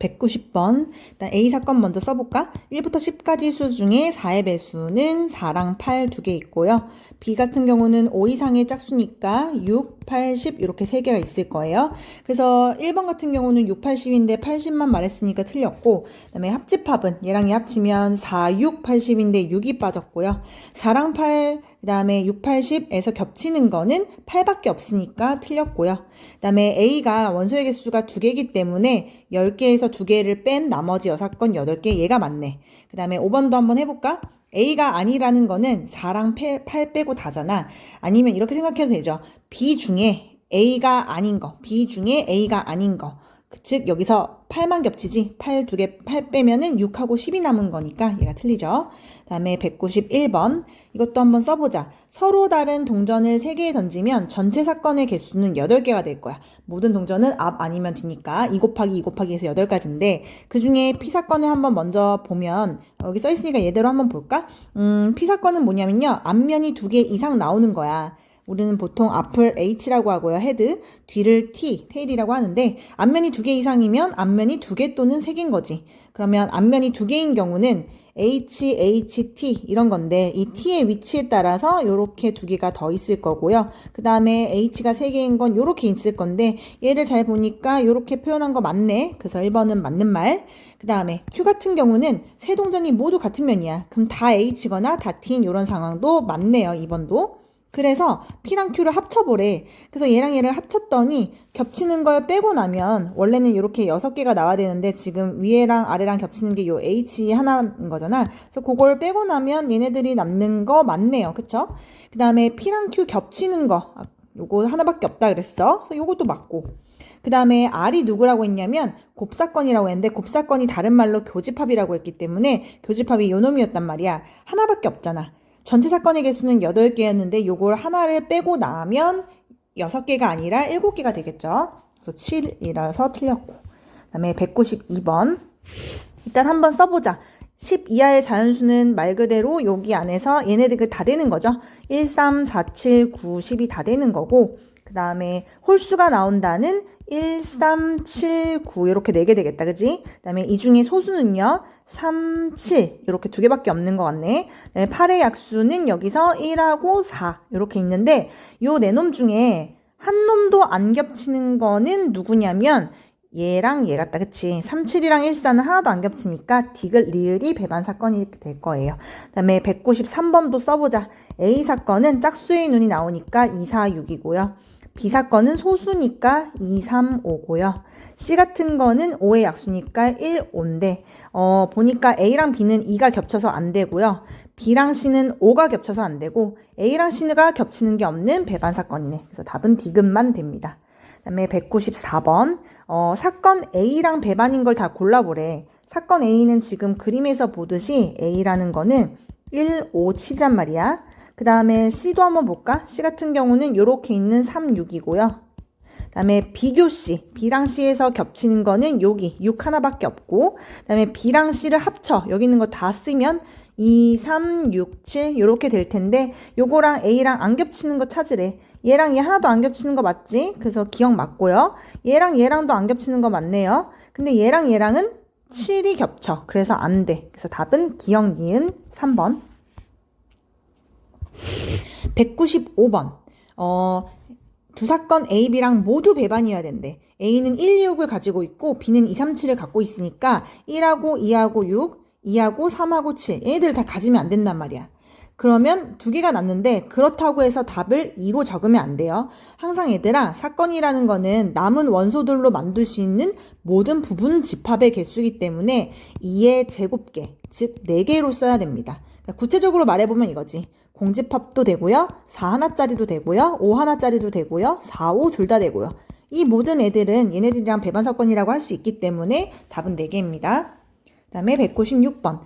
190번. 일단 A 사건 먼저 써볼까? 1부터 10까지 수 중에 4의 배수는 4랑 8 두 개 있고요. B 같은 경우는 5 이상의 짝수니까 6, 80 이렇게 3개가 있을 거예요. 그래서 1번 같은 경우는 6, 80인데 80만 말했으니까 틀렸고, 그 다음에 합집합은 얘랑 얘 합치면 4, 6, 80인데 6이 빠졌고요. 4랑 8, 그 다음에 6, 80에서 겹치는 거는 8밖에 없으니까 틀렸고요. 그 다음에 A가 원소의 개수가 2개이기 때문에 10개에서 2개를 뺀 나머지 6건 8개 얘가 맞네. 그 다음에 5번도 한번 해볼까? A가 아니라는 거는 4랑 8 빼고 다잖아. 아니면 이렇게 생각해도 되죠. B 중에 A가 아닌 거, B 중에 A가 아닌 거. 즉 여기서 8만 겹치지 8 2개 8 빼면은 6하고 10이 남은 거니까 얘가 틀리죠. 다음에 191번 이것도 한번 써보자. 서로 다른 동전을 3개 던지면 전체 사건의 개수는 8개가 될 거야. 모든 동전은 앞 아니면 뒤니까 2 곱하기 2 곱하기 해서 8가지인데 그 중에 P 사건을 한번 먼저 보면 여기 써있으니까 얘대로 한번 볼까? P 사건은 뭐냐면요. 앞면이 2개 이상 나오는 거야. 우리는 보통 앞을 H라고 하고요. 헤드, 뒤를 T, 테일이라고 하는데 앞면이 2개 이상이면 앞면이 2개 또는 3개인 거지. 그러면 앞면이 2개인 경우는 H, H, T 이런 건데 이 T의 위치에 따라서 요렇게 2개가 더 있을 거고요. 그 다음에 H가 3개인 건 요렇게 있을 건데 얘를 잘 보니까 요렇게 표현한 거 맞네. 그래서 1번은 맞는 말. 그 다음에 Q 같은 경우는 세 동전이 모두 같은 면이야. 그럼 다 H거나 다 T인 이런 상황도 맞네요. 2번도. 그래서 P랑 Q를 합쳐보래. 그래서 얘랑 얘를 합쳤더니 겹치는 걸 빼고 나면 원래는 이렇게 6개가 나와야 되는데 지금 위에랑 아래랑 겹치는 게 요 H 하나인 거잖아. 그래서 그걸 빼고 나면 얘네들이 남는 거 맞네요. 그쵸? 그 다음에 P랑 Q 겹치는 거 요거 하나밖에 없다 그랬어. 그래서 요것도 맞고. 그 다음에 R이 누구라고 했냐면 곱사건이라고 했는데 곱사건이 다른 말로 교집합이라고 했기 때문에 교집합이 요 놈이었단 말이야. 하나밖에 없잖아. 전체 사건의 개수는 8개였는데 요걸 하나를 빼고 나면 6개가 아니라 7개가 되겠죠. 그래서 7이라서 틀렸고. 그 다음에 192번. 일단 한번 써보자. 10 이하의 자연수는 말 그대로 여기 안에서 얘네들 다 되는 거죠. 1, 3, 4, 7, 9, 10이 다 되는 거고 그 다음에 홀수가 나온다는 1, 3, 7, 9 이렇게 4개 되겠다. 그지? 그 다음에 이 중에 소수는요. 3, 7 이렇게 2개밖에 없는 것 같네. 8의 약수는 여기서 1하고 4 이렇게 있는데 요 네 놈 중에 한 놈도 안 겹치는 거는 누구냐면 얘랑 얘 같다. 그치? 3, 7이랑 1, 4는 하나도 안 겹치니까 디귿, 리을이 배반 사건이 될 거예요. 그 다음에 193번도 써보자. A 사건은 짝수의 눈이 나오니까 2, 4, 6이고요. B 사건은 소수니까 2, 3, 5고요. C 같은 거는 5의 약수니까 1, 5인데 보니까 A랑 B는 2가 겹쳐서 안 되고요. B랑 C는 5가 겹쳐서 안 되고 A랑 C가 겹치는 게 없는 배반 사건이네. 그래서 답은 디귿만 됩니다. 그 다음에 194번 사건 A랑 배반인 걸 다 골라보래. 사건 A는 지금 그림에서 보듯이 A라는 거는 1, 5, 7이란 말이야. 그 다음에 C도 한번 볼까? C 같은 경우는 이렇게 있는 3, 6이고요. 그 다음에 비교 C, B랑 C에서 겹치는 거는 여기 6 하나밖에 없고 그 다음에 B랑 C를 합쳐 여기 있는 거 다 쓰면 2, 3, 6, 7 이렇게 될 텐데 요거랑 A랑 안 겹치는 거 찾으래. 얘랑 얘 하나도 안 겹치는 거 맞지? 그래서 기억 맞고요. 얘랑 얘랑도 안 겹치는 거 맞네요. 근데 얘랑 얘랑은 7이 겹쳐. 그래서 안 돼. 그래서 답은 기억 니은 3번. 195번. 두 사건 A, B랑 모두 배반이어야 된대. A는 1, 2, 6을 가지고 있고 B는 2, 3, 7을 갖고 있으니까 1하고 2하고 6, 2하고 3하고 7 얘네들 다 가지면 안 된단 말이야. 그러면 2개가 남는데 그렇다고 해서 답을 2로 적으면 안 돼요. 항상 얘들아 사건이라는 거는 남은 원소들로 만들 수 있는 모든 부분 집합의 개수이기 때문에 2의 제곱계 즉 4개로 써야 됩니다. 그러니까 구체적으로 말해보면 이거지. 공집합도 되고요. 4 하나짜리도 되고요. 5 하나짜리도 되고요. 4, 5 둘 다 되고요. 이 모든 애들은 얘네들이랑 배반 사건이라고 할 수 있기 때문에 답은 4개입니다. 그 다음에 196번.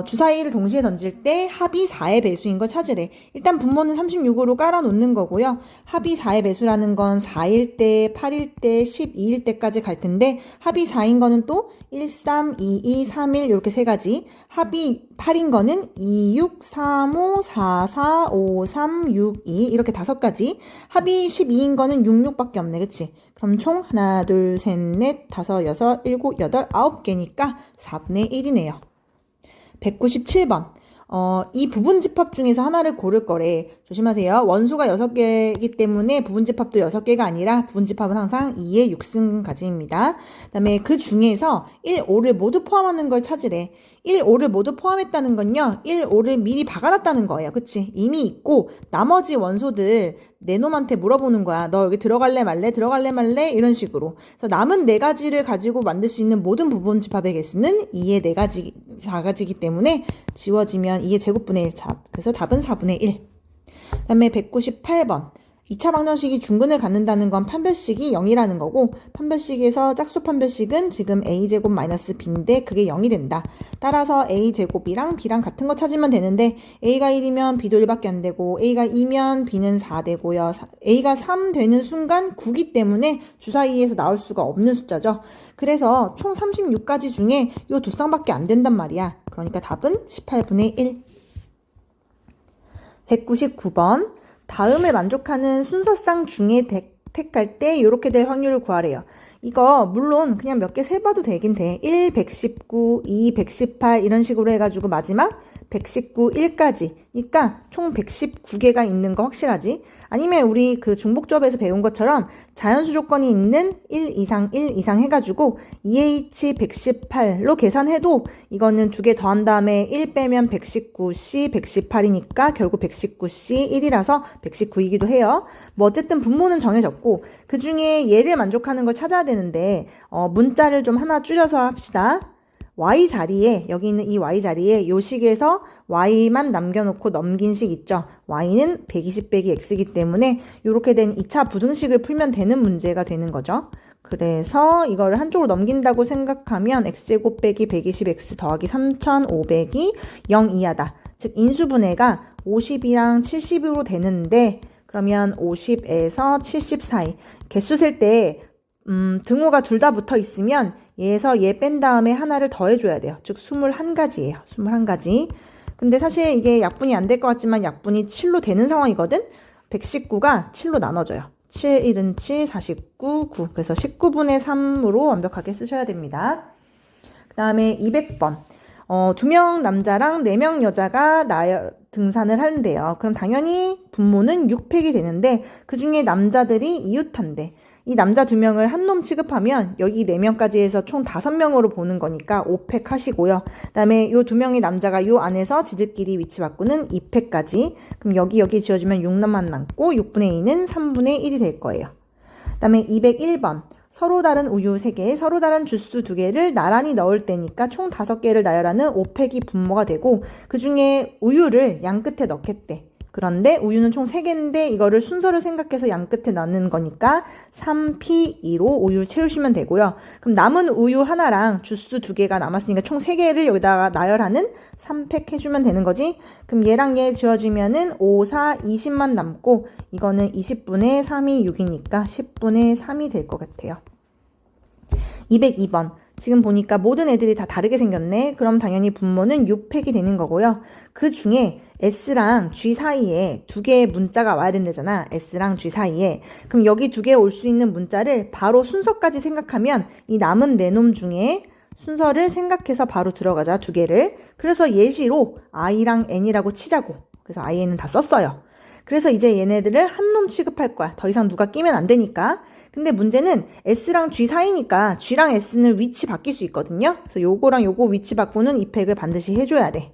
주사위를 동시에 던질 때 합이 4의 배수인 걸 찾으래. 일단 분모는 36으로 깔아 놓는 거고요. 합이 4의 배수라는 건 4일 때, 8일 때, 12일 때까지 갈 텐데 합이 4인 거는 또 1, 3, 2, 2, 3, 1 이렇게 세 가지. 합이 8인 거는 2, 6, 3, 5, 4, 4, 5, 3, 6, 2 이렇게 5가지. 합이 12인 거는 6, 6밖에 없네. 그치? 그럼 총 하나, 둘, 셋, 넷, 다섯, 여섯, 일곱, 여덟, 9개니까 4분의 1이네요. 197번. 이 부분집합 중에서 하나를 고를 거래. 조심하세요. 원소가 6개이기 때문에 부분집합도 6개가 아니라 부분집합은 항상 2의 6승 가지입니다. 그 다음에 그 중에서 1, 5를 모두 포함하는 걸 찾으래. 1, 5를 모두 포함했다는 건요. 1, 5를 미리 박아놨다는 거예요. 그치? 이미 있고 나머지 원소들 내 놈한테 물어보는 거야. 너 여기 들어갈래 말래? 들어갈래 말래? 이런 식으로. 그래서 남은 4가지를 가지고 만들 수 있는 모든 부분집합의 개수는 2의 4가지, 4가지이기 때문에 지워지면 2의 제곱분의 1. 그래서 답은 4분의 1. 그 다음에 198번. 2차 방정식이 중근을 갖는다는 건 판별식이 0이라는 거고 판별식에서 짝수 판별식은 지금 a제곱 마이너스 b인데 그게 0이 된다. 따라서 a제곱이랑 b랑 같은 거 찾으면 되는데 a가 1이면 b도 1밖에 안 되고 a가 2면 b는 4 되고요. a가 3 되는 순간 9기 때문에 주사위에서 나올 수가 없는 숫자죠. 그래서 총 36가지 중에 이 두 쌍밖에 안 된단 말이야. 그러니까 답은 18분의 1. 199번. 다음을 만족하는 순서쌍 중에 택할 때 이렇게 될 확률을 구하래요. 이거 물론 그냥 몇 개 세봐도 되긴 돼. 1, 119, 2, 118 이런 식으로 해가지고 마지막 119, 1까지. 그러니까 총 119개가 있는 거 확실하지? 아니면 우리 그 중복조합에서 배운 것처럼 자연수 조건이 있는 1 이상 해가지고 2H 118로 계산해도 이거는 2개 더한 다음에 1 빼면 119C 118이니까 결국 119C 1이라서 119이기도 해요. 뭐 어쨌든 분모는 정해졌고 그 중에 얘를 만족하는 걸 찾아야 되는데 문자를 좀 하나 줄여서 합시다. y 자리에 여기 있는 이 y 자리에 요 식에서 y만 남겨놓고 넘긴 식 있죠. y는 120 빼기 x이기 때문에 이렇게 된 2차 부등식을 풀면 되는 문제가 되는 거죠. 그래서 이거를 한쪽으로 넘긴다고 생각하면 x제곱 빼기 120x 더하기 3500이 0 이하다. 즉 인수분해가 50이랑 70으로 되는데 그러면 50에서 70 사이 개수 셀 때 등호가 둘 다 붙어 있으면 얘에서 얘 뺀 다음에 하나를 더해줘야 돼요. 즉 21가지예요. 21가지. 근데 사실 이게 약분이 안 될 것 같지만 약분이 7로 되는 상황이거든. 119가 7로 나눠져요. 7, 1은 7, 49, 9. 그래서 19분의 3으로 완벽하게 쓰셔야 됩니다. 그 다음에 200번. 2명 남자랑 4명 여자가 등산을 하는데요. 그럼 당연히 분모는 6팩이 되는데 그 중에 남자들이 이웃한데 이 남자 2명을 한 놈 취급하면 여기 4명까지 해서 총 5명으로 보는 거니까 5팩 하시고요. 그 다음에 이 2명의 남자가 요 안에서 지들끼리 위치 바꾸는 2팩까지. 그럼 여기 지어주면 6만 남고 6분의 2는 3분의 1이 될 거예요. 그 다음에 201번. 서로 다른 우유 3개, 서로 다른 주스 2개를 나란히 넣을 때니까 총 5개를 나열하는 5팩이 분모가 되고 그 중에 우유를 양 끝에 넣겠대. 그런데 우유는 총 3개인데 이거를 순서를 생각해서 양 끝에 넣는 거니까 3P2로 우유 채우시면 되고요. 그럼 남은 우유 하나랑 주스 2개가 남았으니까 총 3개를 여기다가 나열하는 3팩 해주면 되는 거지. 그럼 얘랑 얘 지워주면은 5, 4, 20만 남고 이거는 20분의 3이 6이니까 10분의 3이 될 것 같아요. 202번. 지금 보니까 모든 애들이 다 다르게 생겼네. 그럼 당연히 분모는 6팩이 되는 거고요. 그 중에 S랑 G 사이에 2개의 문자가 와야 된다잖아. S랑 G 사이에. 그럼 여기 2개 올 수 있는 문자를 바로 순서까지 생각하면 이 남은 4놈 중에 순서를 생각해서 바로 들어가자. 2개를. 그래서 예시로 I랑 N이라고 치자고. 그래서 IN은 다 썼어요. 그래서 이제 얘네들을 한 놈 취급할 거야. 더 이상 누가 끼면 안 되니까. 근데 문제는 S랑 G 사이니까 G랑 S는 위치 바뀔 수 있거든요. 그래서 요거랑 요거 위치 바꾸는 이팩을 반드시 해줘야 돼.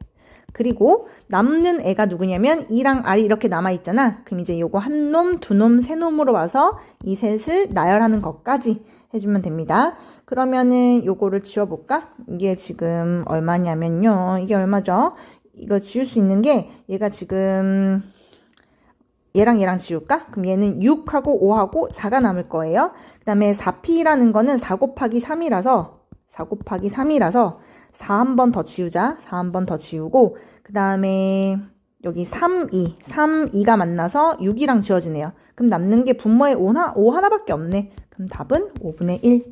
그리고 남는 애가 누구냐면 E랑 R이 이렇게 남아있잖아. 그럼 이제 요거 한 놈, 2놈, 3놈으로 와서 이 셋을 나열하는 것까지 해주면 됩니다. 그러면은 요거를 지워볼까? 이게 지금 얼마냐면요. 이게 얼마죠? 이거 지울 수 있는 게 얘가 지금 얘랑 지울까? 그럼 얘는 6하고 5하고 4가 남을 거예요. 그 다음에 4P라는 거는 4 곱하기 3이라서 4 한 번 더 지우자. 4 한 번 더 지우고 그 다음에 여기 3, 2가 만나서 6이랑 지워지네요. 그럼 남는 게 분모에 5 하나밖에 없네. 그럼 답은 5분의 1.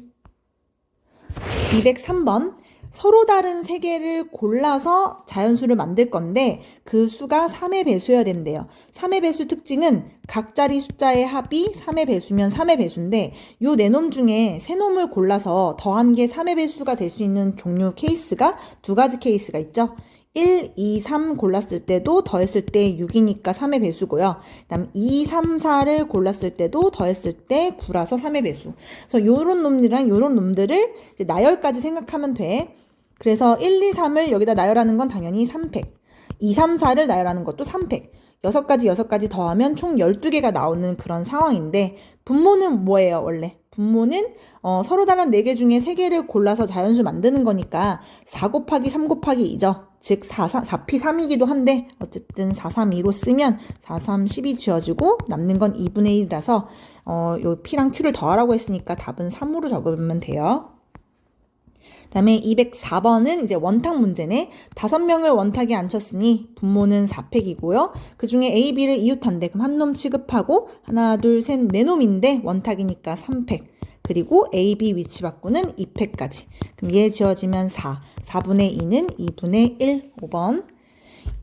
203번. 서로 다른 세 개를 골라서 자연수를 만들 건데 그 수가 3의 배수여야 된대요. 3의 배수 특징은 각 자리 숫자의 합이 3의 배수면 3의 배수인데 요 네 놈 중에 세 놈을 골라서 더한 게 3의 배수가 될 수 있는 종류 케이스가 두 가지 케이스가 있죠. 1, 2, 3 골랐을 때도 더했을 때 6이니까 3의 배수고요. 그다음 2, 3, 4를 골랐을 때도 더했을 때 9라서 3의 배수. 그래서 요런 놈들이랑 요런 놈들을 이제 나열까지 생각하면 돼. 그래서 1, 2, 3을 여기다 나열하는 건 당연히 3팩. 2, 3, 4를 나열하는 것도 3팩. 6가지 더하면 총 12개가 나오는 그런 상황인데 분모는 뭐예요, 원래? 분모는 서로 다른 4개 중에 3개를 골라서 자연수 만드는 거니까 4 곱하기 3 곱하기 2죠. 즉 4p 3이기도 한데 어쨌든 4, 3, 2로 쓰면 4, 3, 10이 지워지고 남는 건 2분의 1이라서 요 p랑 q를 더하라고 했으니까 답은 3으로 적으면 돼요. 그다음에 204번은 이제 원탁 문제네. 5명을 원탁에 앉혔으니 분모는 4팩이고요. 그 중에 A, B를 이웃한데 그럼 한 놈 취급하고 하나, 둘, 셋, 네 놈인데 원탁이니까 3팩. 그리고 A, B 위치 바꾸는 2팩까지. 그럼 얘 지워지면 4. 4분의 2는 2분의 1. 5번.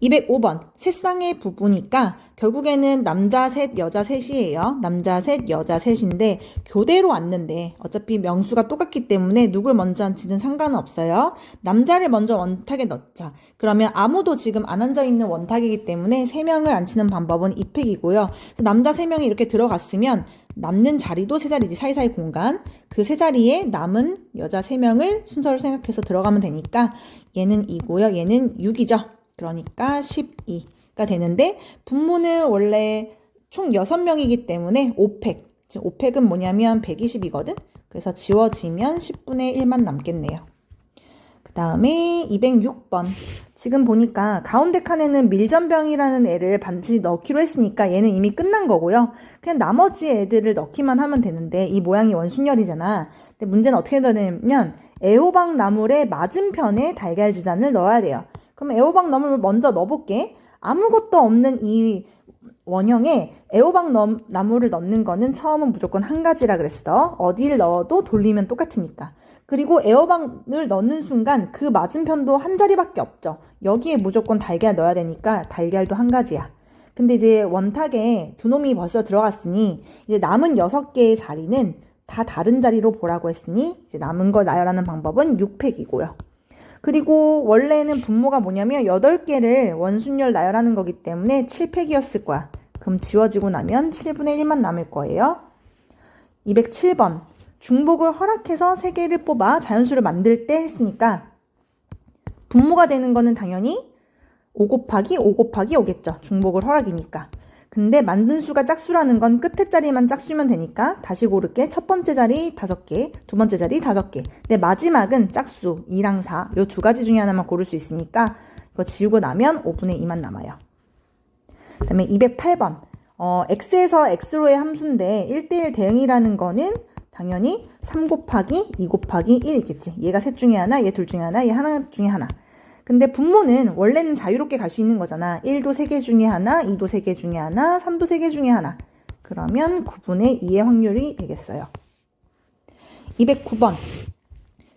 205번. 세 쌍의 부부니까 결국에는 남자 셋, 여자 셋이에요. 남자 셋, 여자 셋인데 교대로 앉는데 어차피 명수가 똑같기 때문에 누굴 먼저 앉히든 상관은 없어요. 남자를 먼저 원탁에 넣자. 그러면 아무도 지금 안 앉아있는 원탁이기 때문에 3명을 앉히는 방법은 2팩이고요. 남자 3명이 이렇게 들어갔으면 남는 자리도 세 자리지, 사이사이 공간. 그 세 자리에 남은 여자 3명을 순서를 생각해서 들어가면 되니까 얘는 2고요. 얘는 6이죠. 그러니까 12가 되는데 분모는 원래 총 6명이기 때문에 5팩. 지금 5팩은 뭐냐면 120이거든. 그래서 지워지면 10분의 1만 남겠네요. 그 다음에 206번. 지금 보니까 가운데 칸에는 밀전병이라는 애를 반드시 넣기로 했으니까 얘는 이미 끝난 거고요. 그냥 나머지 애들을 넣기만 하면 되는데 이 모양이 원순열이잖아. 근데 문제는 어떻게 넣어야 되냐면 애호박 나물의 맞은편에 달걀지단을 넣어야 돼요. 그럼 애호박 나물을 먼저 넣어볼게. 아무것도 없는 이 원형에 애호박 나물을 넣는 거는 처음은 무조건 한 가지라 그랬어. 어디를 넣어도 돌리면 똑같으니까. 그리고 애호박을 넣는 순간 그 맞은편도 한 자리밖에 없죠. 여기에 무조건 달걀 넣어야 되니까 달걀도 한 가지야. 근데 이제 원탁에 두 놈이 벌써 들어갔으니 이제 남은 6개의 자리는 다 다른 자리로 보라고 했으니 이제 남은 걸 나열하는 방법은 6팩이고요. 그리고 원래는 분모가 뭐냐면 8개를 원순열 나열하는 거기 때문에 7팩이었을 거야. 그럼 지워지고 나면 7분의 1만 남을 거예요. 207번. 중복을 허락해서 3개를 뽑아 자연수를 만들 때 했으니까 분모가 되는 거는 당연히 5 곱하기 5 곱하기 5겠죠. 중복을 허락이니까. 근데 만든 수가 짝수라는 건 끝에 자리만 짝수면 되니까 다시 고를게. 첫 번째 자리 5개, 두 번째 자리 5개. 근데 마지막은 짝수 2랑 4. 요 두 가지 중에 하나만 고를 수 있으니까 이거 지우고 나면 5분의 2만 남아요. 그 다음에 208번. x에서 x로의 함수인데 1대1 대응이라는 거는 당연히 3 곱하기 2 곱하기 1이겠지. 얘가 셋 중에 하나, 얘 둘 중에 하나, 얘 하나 중에 하나. 근데 분모는 원래는 자유롭게 갈 수 있는 거잖아. 1도 3개 중에 하나, 2도 3개 중에 하나, 3도 3개 중에 하나. 그러면 9분의 2의 확률이 되겠어요. 209번.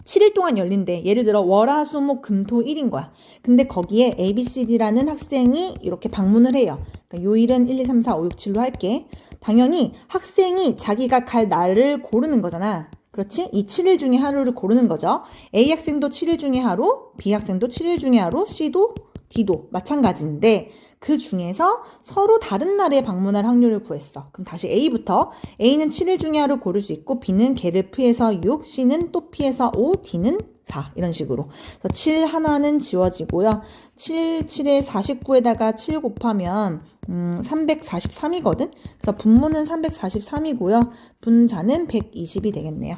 7일 동안 열린대. 예를 들어 월화수목 금토 일인 거야. 근데 거기에 ABCD라는 학생이 이렇게 방문을 해요. 그러니까 요일은 1, 2, 3, 4, 5, 6, 7로 할게. 당연히 학생이 자기가 갈 날을 고르는 거잖아. 그렇지? 이 7일 중에 하루를 고르는 거죠. A 학생도 7일 중에 하루, B 학생도 7일 중에 하루, C도 D도 마찬가지인데 그 중에서 서로 다른 날에 방문할 확률을 구했어. 그럼 다시 A부터. A는 7일 중에 하루 고를 수 있고 B는 걔를 피해서 6, C는 또 피해서 5, D는 4 이런 식으로. 그래서 7 하나는 지워지고요. 7에 49에다가 7 곱하면 343이거든. 그래서 분모는 343이고요. 분자는 120이 되겠네요.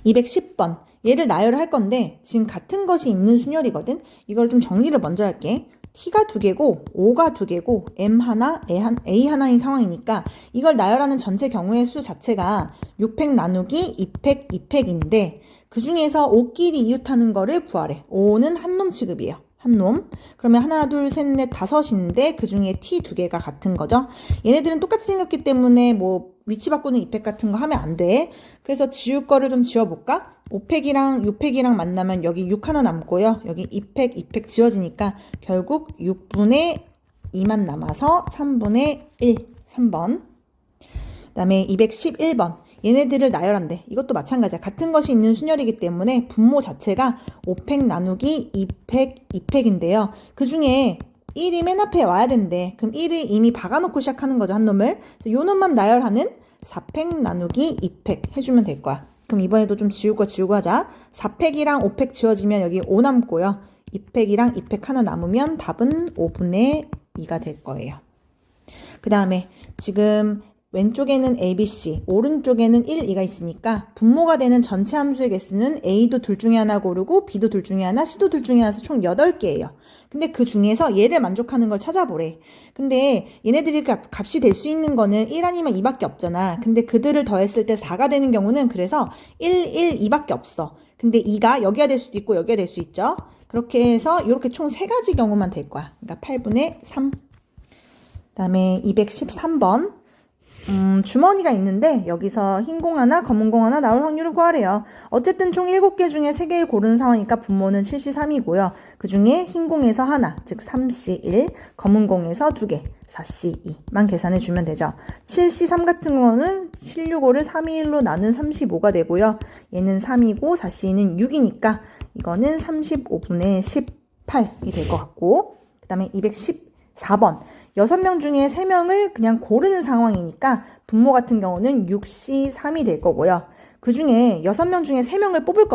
210번. 얘를 나열을 할 건데 지금 같은 것이 있는 순열이거든. 이걸 좀 정리를 먼저 할게. T가 2개고 O가 2개고 M 하나, A 하나인 상황이니까 이걸 나열하는 전체 경우의 수 자체가 6팩 나누기 2팩, 2팩인데 그 중에서 5끼리 이웃하는 거를 구하래. 5는 한 놈 취급이에요. 한 놈. 그러면 하나, 둘, 셋, 넷, 5인데 그 중에 T 2개가 같은 거죠. 얘네들은 똑같이 생겼기 때문에 뭐 위치 바꾸는 이펙 같은 거 하면 안 돼. 그래서 지울 거를 좀 지워볼까? 5팩이랑 6팩이랑 만나면 여기 6 하나 남고요. 여기 2팩 지워지니까 결국 6분의 2만 남아서 3분의 1, 3번. 그 다음에 211번. 얘네들을 나열한대. 이것도 마찬가지야. 같은 것이 있는 순열이기 때문에 분모 자체가 5팩 나누기 2팩, 2팩인데요. 그 중에 1이 맨 앞에 와야 된대. 그럼 1이 이미 박아놓고 시작하는 거죠, 한 놈을. 그래서 요 놈만 나열하는 4팩 나누기 2팩 해주면 될 거야. 그럼 이번에도 좀 지우고 하자. 4팩이랑 5팩 지워지면 여기 5 남고요. 2팩이랑 2팩 하나 남으면 답은 5분의 2가 될 거예요. 그 다음에 지금 왼쪽에는 ABC, 오른쪽에는 1, 2가 있으니까 분모가 되는 전체 함수의 개수는 A도 둘 중에 하나 고르고 B도 둘 중에 하나, C도 둘 중에 하나서 총 8개예요. 근데 그 중에서 얘를 만족하는 걸 찾아보래. 근데 얘네들이 값이 될 수 있는 거는 1 아니면 2밖에 없잖아. 근데 그들을 더했을 때 4가 되는 경우는 그래서 1, 1, 2밖에 없어. 근데 2가 여기가 될 수도 있고 여기가 될 수 있죠. 그렇게 해서 이렇게 총 3가지 경우만 될 거야. 그러니까 8분의 3. 그 다음에 213번. 주머니가 있는데 여기서 흰 공 하나, 검은 공 하나 나올 확률을 구하래요. 어쨌든 총 7개 중에 3개를 고른 상황이니까 분모는 7C3이고요. 그 중에 흰 공에서 하나, 즉 3C1, 검은 공에서 2개, 4C2만 계산해 주면 되죠. 7C3 같은 거는 765를 321로 나눈 35가 되고요. 얘는 3이고 4C2는 6이니까 이거는 35분의 18이 될 것 같고, 그 다음에 214번. 6명 중에 3명을 그냥 고르는 상황이니까 분모 같은 경우는 6C3이 될 거고요. 그 중에 6명 중에 3명을 뽑을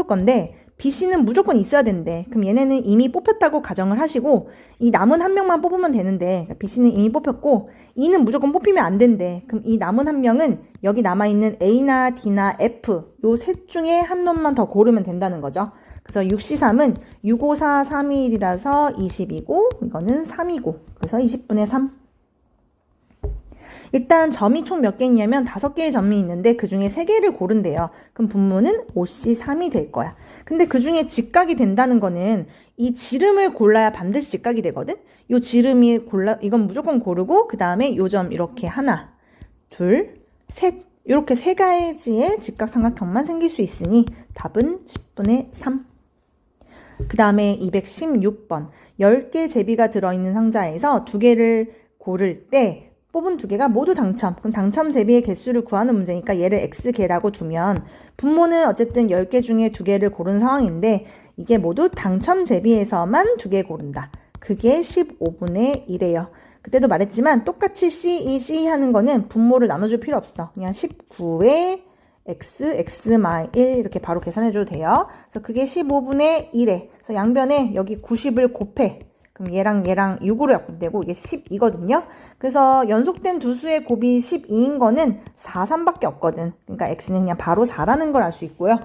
건데 BC는 무조건 있어야 된대. 그럼 얘네는 이미 뽑혔다고 가정을 하시고 이 남은 한 명만 뽑으면 되는데 BC는 이미 뽑혔고 E는 무조건 뽑히면 안 된대. 그럼 이 남은 한 명은 여기 남아있는 A나 D나 F 요 셋 중에 한 놈만 더 고르면 된다는 거죠. 그래서 6C3은 6, 5, 4, 3, 1이라서 20이고 이거는 3이고 그래서 20분의 3. 일단 점이 총 몇 개 있냐면 5개의 점이 있는데 그 중에 3개를 고른대요. 그럼 분모는 5C3이 될 거야. 근데 그 중에 직각이 된다는 거는 이 지름을 골라야 반드시 직각이 되거든? 요 지름이 이건 무조건 고르고 그 다음에 요 점 이렇게 하나, 둘, 셋 이렇게 3가지의 직각삼각형만 생길 수 있으니 답은 10분의 3. 그 다음에 216번. 10개 제비가 들어있는 상자에서 2개를 고를 때 뽑은 2개가 모두 당첨. 그럼 당첨 제비의 개수를 구하는 문제니까 얘를 X개라고 두면 분모는 어쨌든 10개 중에 2개를 고른 상황인데 이게 모두 당첨 제비에서만 2개 고른다. 그게 15분의 1이에요. 그때도 말했지만 똑같이 C2, 하는 거는 분모를 나눠줄 필요 없어. 그냥 19에 X-1 이렇게 바로 계산해줘도 돼요. 그래서 그게 15분의 1에 그래서 양변에 여기 90을 곱해. 그럼 얘랑 6으로 약분되고 이게 12거든요. 그래서 연속된 두 수의 곱이 12인 거는 4, 3밖에 없거든. 그러니까 X는 그냥 바로 4라는 걸 알 수 있고요.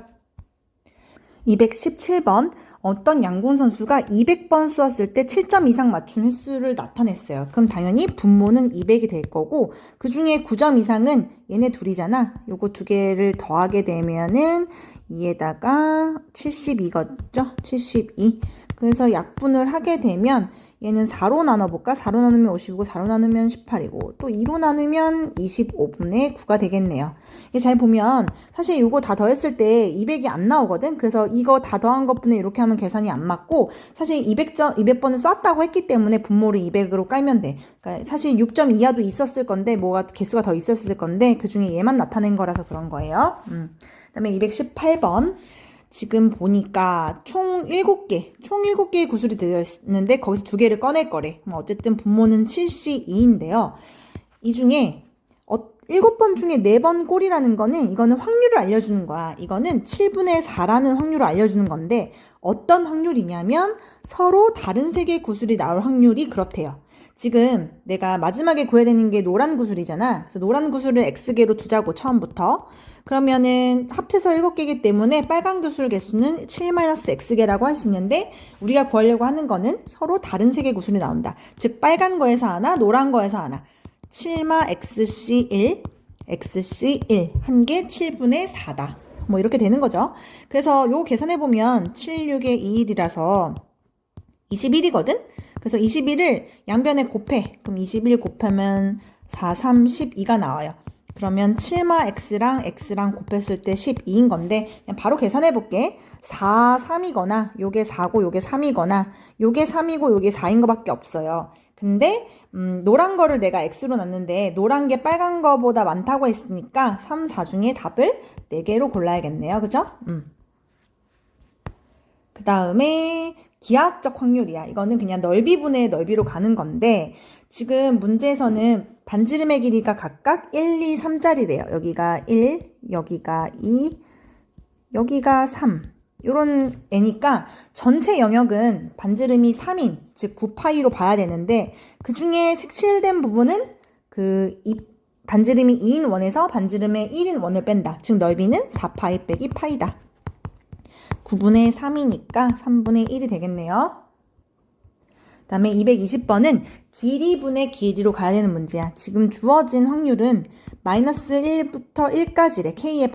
217번. 어떤 양궁 선수가 200번 쏘았을 때 7점 이상 맞춘 횟수를 나타냈어요. 그럼 당연히 분모는 200이 될 거고 그 중에 9점 이상은 얘네 둘이잖아. 요거 2개를 더하게 되면은 2에다가 72거죠? 72. 그래서 약분을 하게 되면 얘는 4로 나눠볼까? 4로 나누면 50이고 4로 나누면 18이고 또 2로 나누면 25분의 9가 되겠네요. 이게 잘 보면 사실 이거 다 더했을 때 200이 안 나오거든. 그래서 이거 다 더한 것분에 이렇게 하면 계산이 안 맞고 사실 200번을 썼다고 했기 때문에 분모를 200으로 깔면 돼. 그러니까 사실 6점 이하도 있었을 건데 뭐가 개수가 더 있었을 건데 그중에 얘만 나타낸 거라서 그런 거예요. 그다음에 218번. 지금 보니까 총 7개의 구슬이 들어있는데 거기서 2개를 꺼낼 거래. 어쨌든 분모는 7C2인데요. 이 중에 7번 중에 4번 꼴이라는 거는 이거는 확률을 알려주는 거야. 이거는 7분의 4라는 확률을 알려주는 건데 어떤 확률이냐면 서로 다른 3개의 구슬이 나올 확률이 그렇대요. 지금 내가 마지막에 구해야 되는 게 노란 구슬이잖아. 그래서 노란 구슬을 X개로 두자고 처음부터. 그러면은 합해서 7개이기 때문에 빨간 구슬 개수는 7-X개라고 할 수 있는데 우리가 구하려고 하는 거는 서로 다른 3개 구슬이 나온다. 즉 빨간 거에서 하나, 노란 거에서 하나. 7-XC1, XC1 한 개 7분의 4다. 뭐 이렇게 되는 거죠. 그래서 요거 계산해보면 7, 6의 21이라서 21이거든? 그래서 21을 양변에 곱해. 그럼 21 곱하면 4, 3, 12가 나와요. 그러면 7마 x랑 x랑 곱했을 때 12인 건데 그냥 바로 계산해 볼게. 4, 3이거나 요게 4고 요게 3이거나 요게 3이고 요게 4인 거밖에 없어요. 근데 노란 거를 내가 x로 놨는데 노란 게 빨간 거보다 많다고 했으니까 3, 4 중에 답을 4개로 골라야겠네요. 그죠? 그 다음에 기하학적 확률이야. 이거는 그냥 넓이분의 넓이로 가는 건데 지금 문제에서는 반지름의 길이가 각각 1, 2, 3짜리래요. 여기가 1, 여기가 2, 여기가 3. 요런 애니까 전체 영역은 반지름이 3인, 즉 9파이로 봐야 되는데 그 중에 색칠된 부분은 반지름이 2인 원에서 반지름의 1인 원을 뺀다. 즉 넓이는 4파이 빼기 파이다. 9분의 3이니까 3분의 1이 되겠네요. 그 다음에 220번은 길이분의 길이로 가야 되는 문제야. 지금 주어진 확률은 마이너스 1부터 1까지래. K의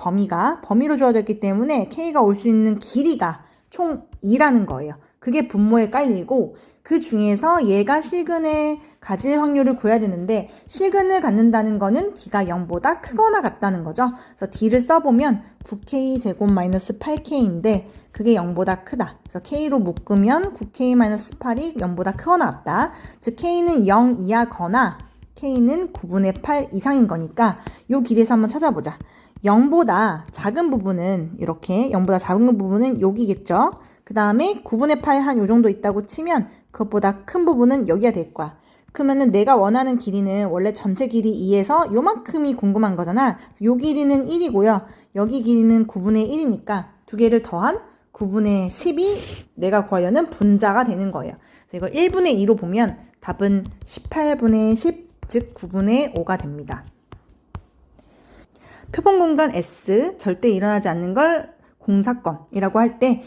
범위로 주어졌기 때문에 K가 올 수 있는 길이가 총 2라는 거예요. 그게 분모에 깔리고 그 중에서 얘가 실근에 가질 확률을 구해야 되는데 실근을 갖는다는 거는 D가 0보다 크거나 같다는 거죠. 그래서 D를 써보면 9K 제곱 마이너스 8K인데 그게 0보다 크다. 그래서 K로 묶으면 9K 마이너스 8이 0보다 크거나 같다. 즉 K는 0 이하거나 K는 9분의 8 이상인 거니까 요 길이에서 한번 찾아보자. 0보다 작은 부분은 이렇게 0보다 작은 부분은 여기겠죠. 그 다음에 9분의 8 한 요 정도 있다고 치면 그것보다 큰 부분은 여기가 될 거야. 그러면은 내가 원하는 길이는 원래 전체 길이 2에서 요만큼이 궁금한 거잖아. 요 길이는 1이고요. 여기 길이는 9분의 1이니까 두 개를 더한 9분의 10이 내가 구하려는 분자가 되는 거예요. 그래서 이걸 1분의 2로 보면 답은 18분의 10, 즉 9분의 5가 됩니다. 표본 공간 S, 절대 일어나지 않는 걸 공사건이라고 할 때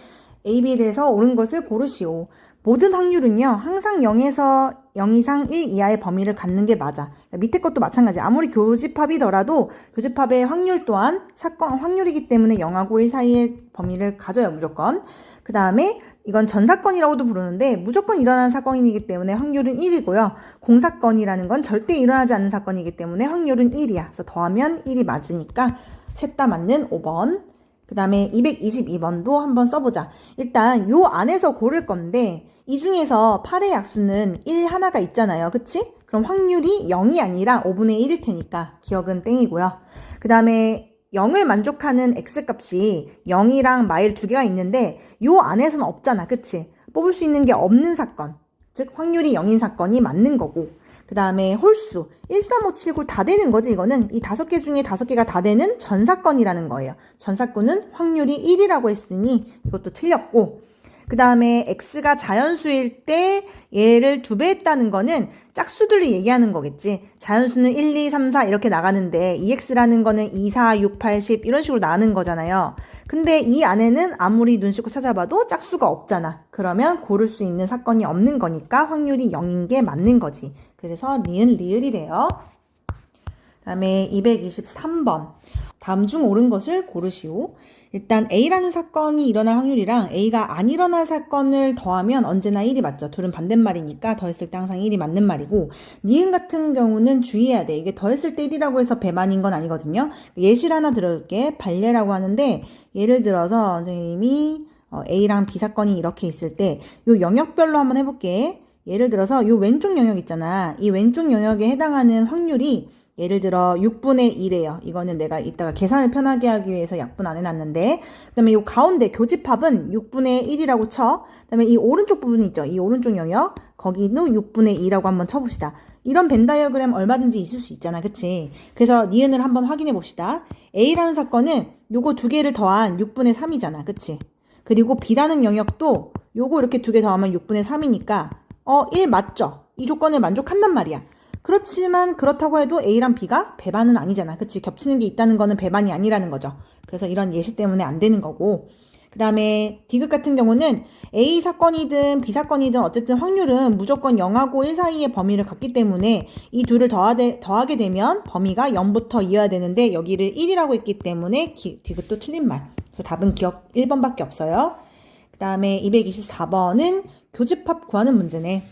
A, B에 대해서 옳은 것을 고르시오. 모든 확률은요, 항상 0에서 0 이상 1 이하의 범위를 갖는 게 맞아. 밑에 것도 마찬가지. 아무리 교집합이더라도 교집합의 확률 또한 확률이기 때문에 0하고 1 사이의 범위를 가져요, 무조건. 그 다음에 이건 전사건이라고도 부르는데 무조건 일어나는 사건이기 때문에 확률은 1이고요. 공사건이라는 건 절대 일어나지 않는 사건이기 때문에 확률은 1이야. 그래서 더하면 1이 맞으니까 셋 다 맞는 5번. 그 다음에 222번도 한번 써보자. 일단 요 안에서 고를 건데 이 중에서 8의 약수는 1 하나가 있잖아요. 그치? 그럼 확률이 0이 아니라 5분의 1일 테니까 기억은 땡이고요. 그 다음에 0을 만족하는 x값이 0이랑 마일 두 개가 있는데 요 안에서는 없잖아. 그치? 뽑을 수 있는 게 없는 사건. 즉 확률이 0인 사건이 맞는 거고 그 다음에 홀수 1, 3, 5, 7, 9 다 되는 거지. 이거는 이 5개 중에 5개가 다 되는 전사건이라는 거예요. 전사건은 확률이 1이라고 했으니 이것도 틀렸고 그 다음에 x가 자연수일 때 얘를 2배 했다는 거는 짝수들을 얘기하는 거겠지. 자연수는 1, 2, 3, 4 이렇게 나가는데 2x라는 거는 2, 4, 6, 8, 10 이런 식으로 나가는 거잖아요. 근데 이 안에는 아무리 눈 씻고 찾아봐도 짝수가 없잖아. 그러면 고를 수 있는 사건이 없는 거니까 확률이 0인 게 맞는 거지. 그래서 니은 리을이 돼요. 다음에 223번. 다음 중 옳은 것을 고르시오. 일단 A라는 사건이 일어날 확률이랑 A가 안 일어날 사건을 더하면 언제나 1이 맞죠. 둘은 반대말이니까 더했을 때 항상 1이 맞는 말이고 니은 같은 경우는 주의해야 돼. 이게 더했을 때 1이라고 해서 배만인 건 아니거든요. 예시를 하나 들어줄게. 발례라고 하는데 예를 들어서 선생님이 A랑 B 사건이 이렇게 있을 때 요 영역별로 한번 해볼게. 예를 들어서 요 왼쪽 영역 있잖아. 이 왼쪽 영역에 해당하는 확률이 예를 들어 6분의 1이에요. 이거는 내가 이따가 계산을 편하게 하기 위해서 약분 안 해놨는데 그 다음에 이 가운데 교집합은 6분의 1이라고 쳐. 그 다음에 이 오른쪽 부분이 있죠. 이 오른쪽 영역 거기도 6분의 2라고 한번 쳐봅시다. 이런 벤 다이어그램 얼마든지 있을 수 있잖아. 그치? 그래서 니은을 한번 확인해 봅시다. A라는 사건은 요거 두 개를 더한 6분의 3이잖아. 그치? 그리고 B라는 영역도 요거 이렇게 두 개 더하면 6분의 3이니까 1 맞죠? 이 조건을 만족한단 말이야. 그렇지만 그렇다고 해도 A랑 B가 배반은 아니잖아. 그치? 겹치는 게 있다는 거는 배반이 아니라는 거죠. 그래서 이런 예시 때문에 안 되는 거고 그 다음에 D극 같은 경우는 A 사건이든 B 사건이든 어쨌든 확률은 무조건 0하고 1 사이의 범위를 갖기 때문에 이 둘을 더하게 되면 범위가 0부터 이어야 되는데 여기를 1이라고 했기 때문에 D극도 틀린 말. 그래서 답은 기억 1번밖에 없어요. 그 다음에 224번은 교집합 구하는 문제네.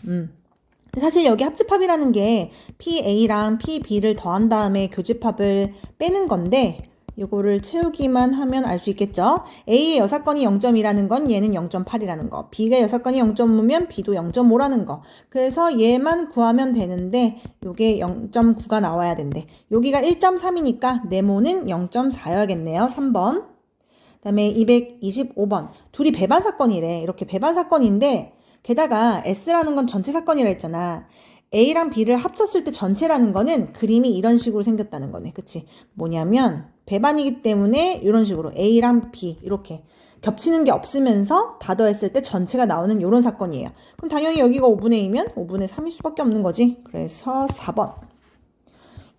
사실 여기 합집합이라는 게 PA랑 PB를 더한 다음에 교집합을 빼는 건데 이거를 채우기만 하면 알 수 있겠죠? A의 여사건이 0.2라는 건 얘는 0.8이라는 거, B가 여사건이 0.5면 B도 0.5라는 거. 그래서 얘만 구하면 되는데 요게 0.9가 나와야 된대. 여기가 1.3이니까 네모는 0.4여야겠네요. 3번. 그 다음에 225번. 둘이 배반 사건이래. 이렇게 배반 사건인데 게다가 S라는 건 전체 사건이라 했잖아. A랑 B를 합쳤을 때 전체라는 거는 그림이 이런 식으로 생겼다는 거네. 그치? 뭐냐면 배반이기 때문에 이런 식으로 A랑 B 이렇게 겹치는 게 없으면서 다 더했을 때 전체가 나오는 이런 사건이에요. 그럼 당연히 여기가 5분의 2면 5분의 3일 수밖에 없는 거지. 그래서 4번.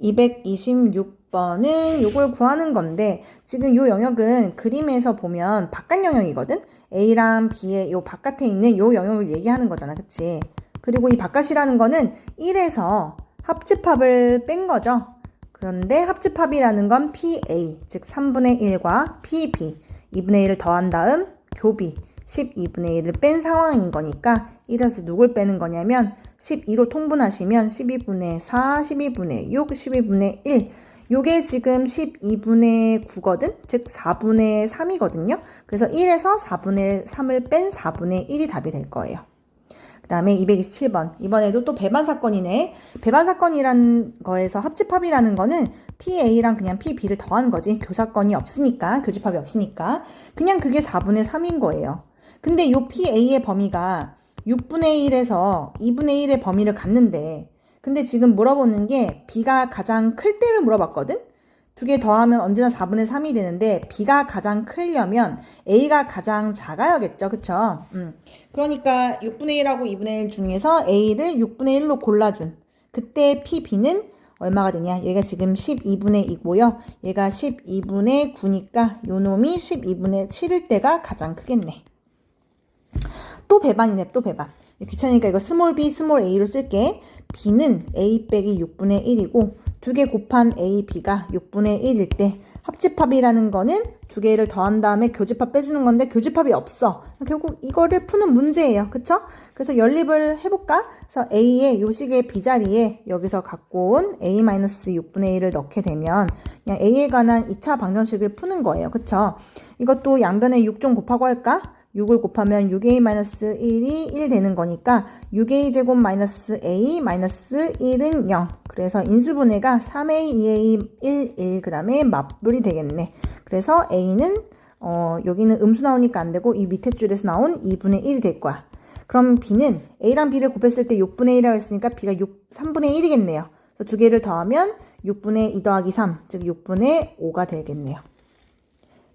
226번은 이걸 구하는 건데 지금 이 영역은 그림에서 보면 바깥 영역이거든? A랑 B의 이 바깥에 있는 이 영역을 얘기하는 거잖아. 그치? 그리고 이 바깥이라는 거는 1에서 합집합을 뺀 거죠. 그런데 합집합이라는 건 PA, 즉 3분의 1과 PB, 2분의 1을 더한 다음 교비, 12분의 1을 뺀 상황인 거니까 1에서 누굴 빼는 거냐면 12로 통분하시면 12분의 4, 12분의 6, 12분의 1. 요게 지금 12분의 9거든? 즉 4분의 3이거든요. 그래서 1에서 4분의 3을 뺀 4분의 1이 답이 될 거예요. 그 다음에 227번. 이번에도 또 배반 사건이네. 배반 사건이라는 거에서 합집합이라는 거는 PA랑 그냥 PB를 더하는 거지. 교사건이 없으니까, 교집합이 없으니까. 그냥 그게 4분의 3인 거예요. 근데 요 PA의 범위가 6분의 1에서 2분의 1의 범위를 갖는데 근데 지금 물어보는 게 B가 가장 클 때를 물어봤거든? 두 개 더하면 언제나 4분의 3이 되는데 B가 가장 크려면 A가 가장 작아야겠죠. 그쵸? 그러니까 6분의 1하고 2분의 1 중에서 A를 6분의 1로 골라준 그때 PB는 얼마가 되냐? 얘가 지금 12분의 2고요. 얘가 12분의 9니까 요 놈이 12분의 7일 때가 가장 크겠네. 또 배반이네. 또 배반. 귀찮으니까 이거 스몰 b, 스몰 a로 쓸게. b는 a 빼기 6분의 1이고 두 개 곱한 a, b가 6분의 1일 때 합집합이라는 거는 두 개를 더한 다음에 교집합 빼주는 건데 교집합이 없어. 결국 이거를 푸는 문제예요. 그쵸? 그래서 연립을 해볼까? 그래서 a의 요 식의 b자리에 여기서 갖고 온 a-6분의 1을 넣게 되면 그냥 a에 관한 2차 방정식을 푸는 거예요. 그쵸? 이것도 양변에 6 좀 곱하고 할까? 6을 곱하면 6a-1이 1 되는 거니까 6a 제곱 마이너스 a 마이너스 1은 0. 그래서 인수분해가 3a, 2a, 1, 1 그 다음에 맞불이 되겠네. 그래서 a는 여기는 음수 나오니까 안 되고 이 밑에 줄에서 나온 2분의 1이 될 거야. 그럼 b는 a랑 b를 곱했을 때 6분의 1이라고 했으니까 b가 3분의 1이겠네요. 그래서 두 개를 더하면 6분의 2 더하기 3, 즉 6분의 5가 되겠네요.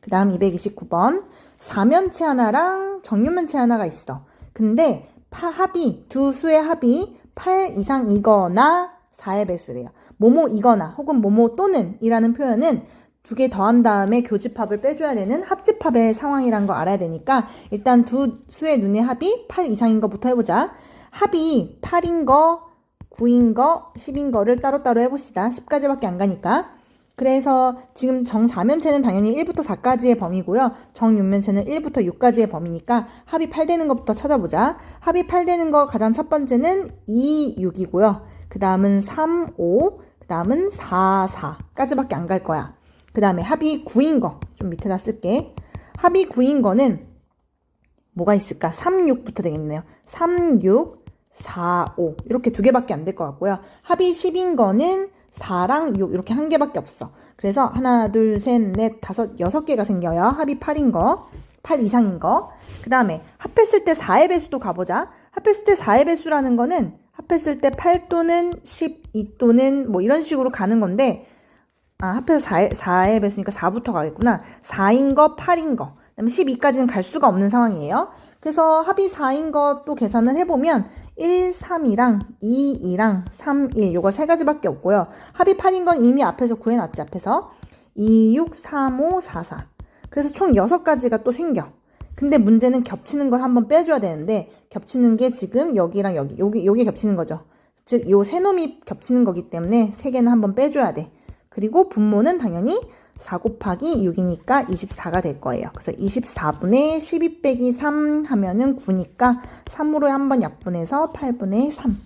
그 다음 229번. 사면체 하나랑 정육면체 하나가 있어. 근데 합이, 두 수의 합이 8 이상이거나 4의 배수래요. 뭐뭐이거나 혹은 뭐뭐 또는 이라는 표현은 두 개 더한 다음에 교집합을 빼줘야 되는 합집합의 상황이란 거 알아야 되니까 일단 두 수의 눈의 합이 8 이상인 거부터 해보자. 합이 8인 거, 9인 거, 10인 거를 따로따로 해봅시다. 10까지밖에 안 가니까. 그래서 지금 정사면체는 당연히 1부터 4까지의 범위고요. 정육면체는 1부터 6까지의 범위니까 합이 8 되는 것부터 찾아보자. 합이 8 되는 거 가장 첫 번째는 2, 6이고요. 그 다음은 3, 5, 그 다음은 4, 4까지밖에 안 갈 거야. 그 다음에 합이 9인 거 좀 밑에다 쓸게. 합이 9인 거는 뭐가 있을까? 3, 6부터 되겠네요. 3, 6, 4, 5 이렇게 두 개밖에 안 될 것 같고요. 합이 10인 거는 4랑 6 이렇게 한 개밖에 없어. 그래서 하나, 둘, 셋, 넷, 다섯, 6개가 생겨요. 합이 8인 거, 8 이상인 거. 그 다음에 합했을 때 4의 배수도 가보자. 합했을 때 4의 배수라는 거는 합했을 때 8 또는 12 또는 뭐 이런 식으로 가는 건데 합해서 4의 배수니까 4부터 가겠구나. 4인 거, 8인 거. 그다음에 12까지는 갈 수가 없는 상황이에요. 그래서 합이 4인 것도 계산을 해보면 1, 3이랑 2, 2랑 3, 1 요거 세 가지밖에 없고요. 합이 8인 건 이미 앞에서 구해놨지. 앞에서 2, 6, 3, 5, 4, 4 그래서 총 6가지가 또 생겨. 근데 문제는 겹치는 걸 한번 빼줘야 되는데 겹치는 게 지금 여기랑 여기 겹치는 거죠. 즉 요 세 놈이 겹치는 거기 때문에 세 개는 한번 빼줘야 돼. 그리고 분모는 당연히 4 곱하기 6이니까 24가 될 거예요. 그래서 24분의 12 빼기 3 하면은 9니까 3으로 한번 약분해서 8분의 3.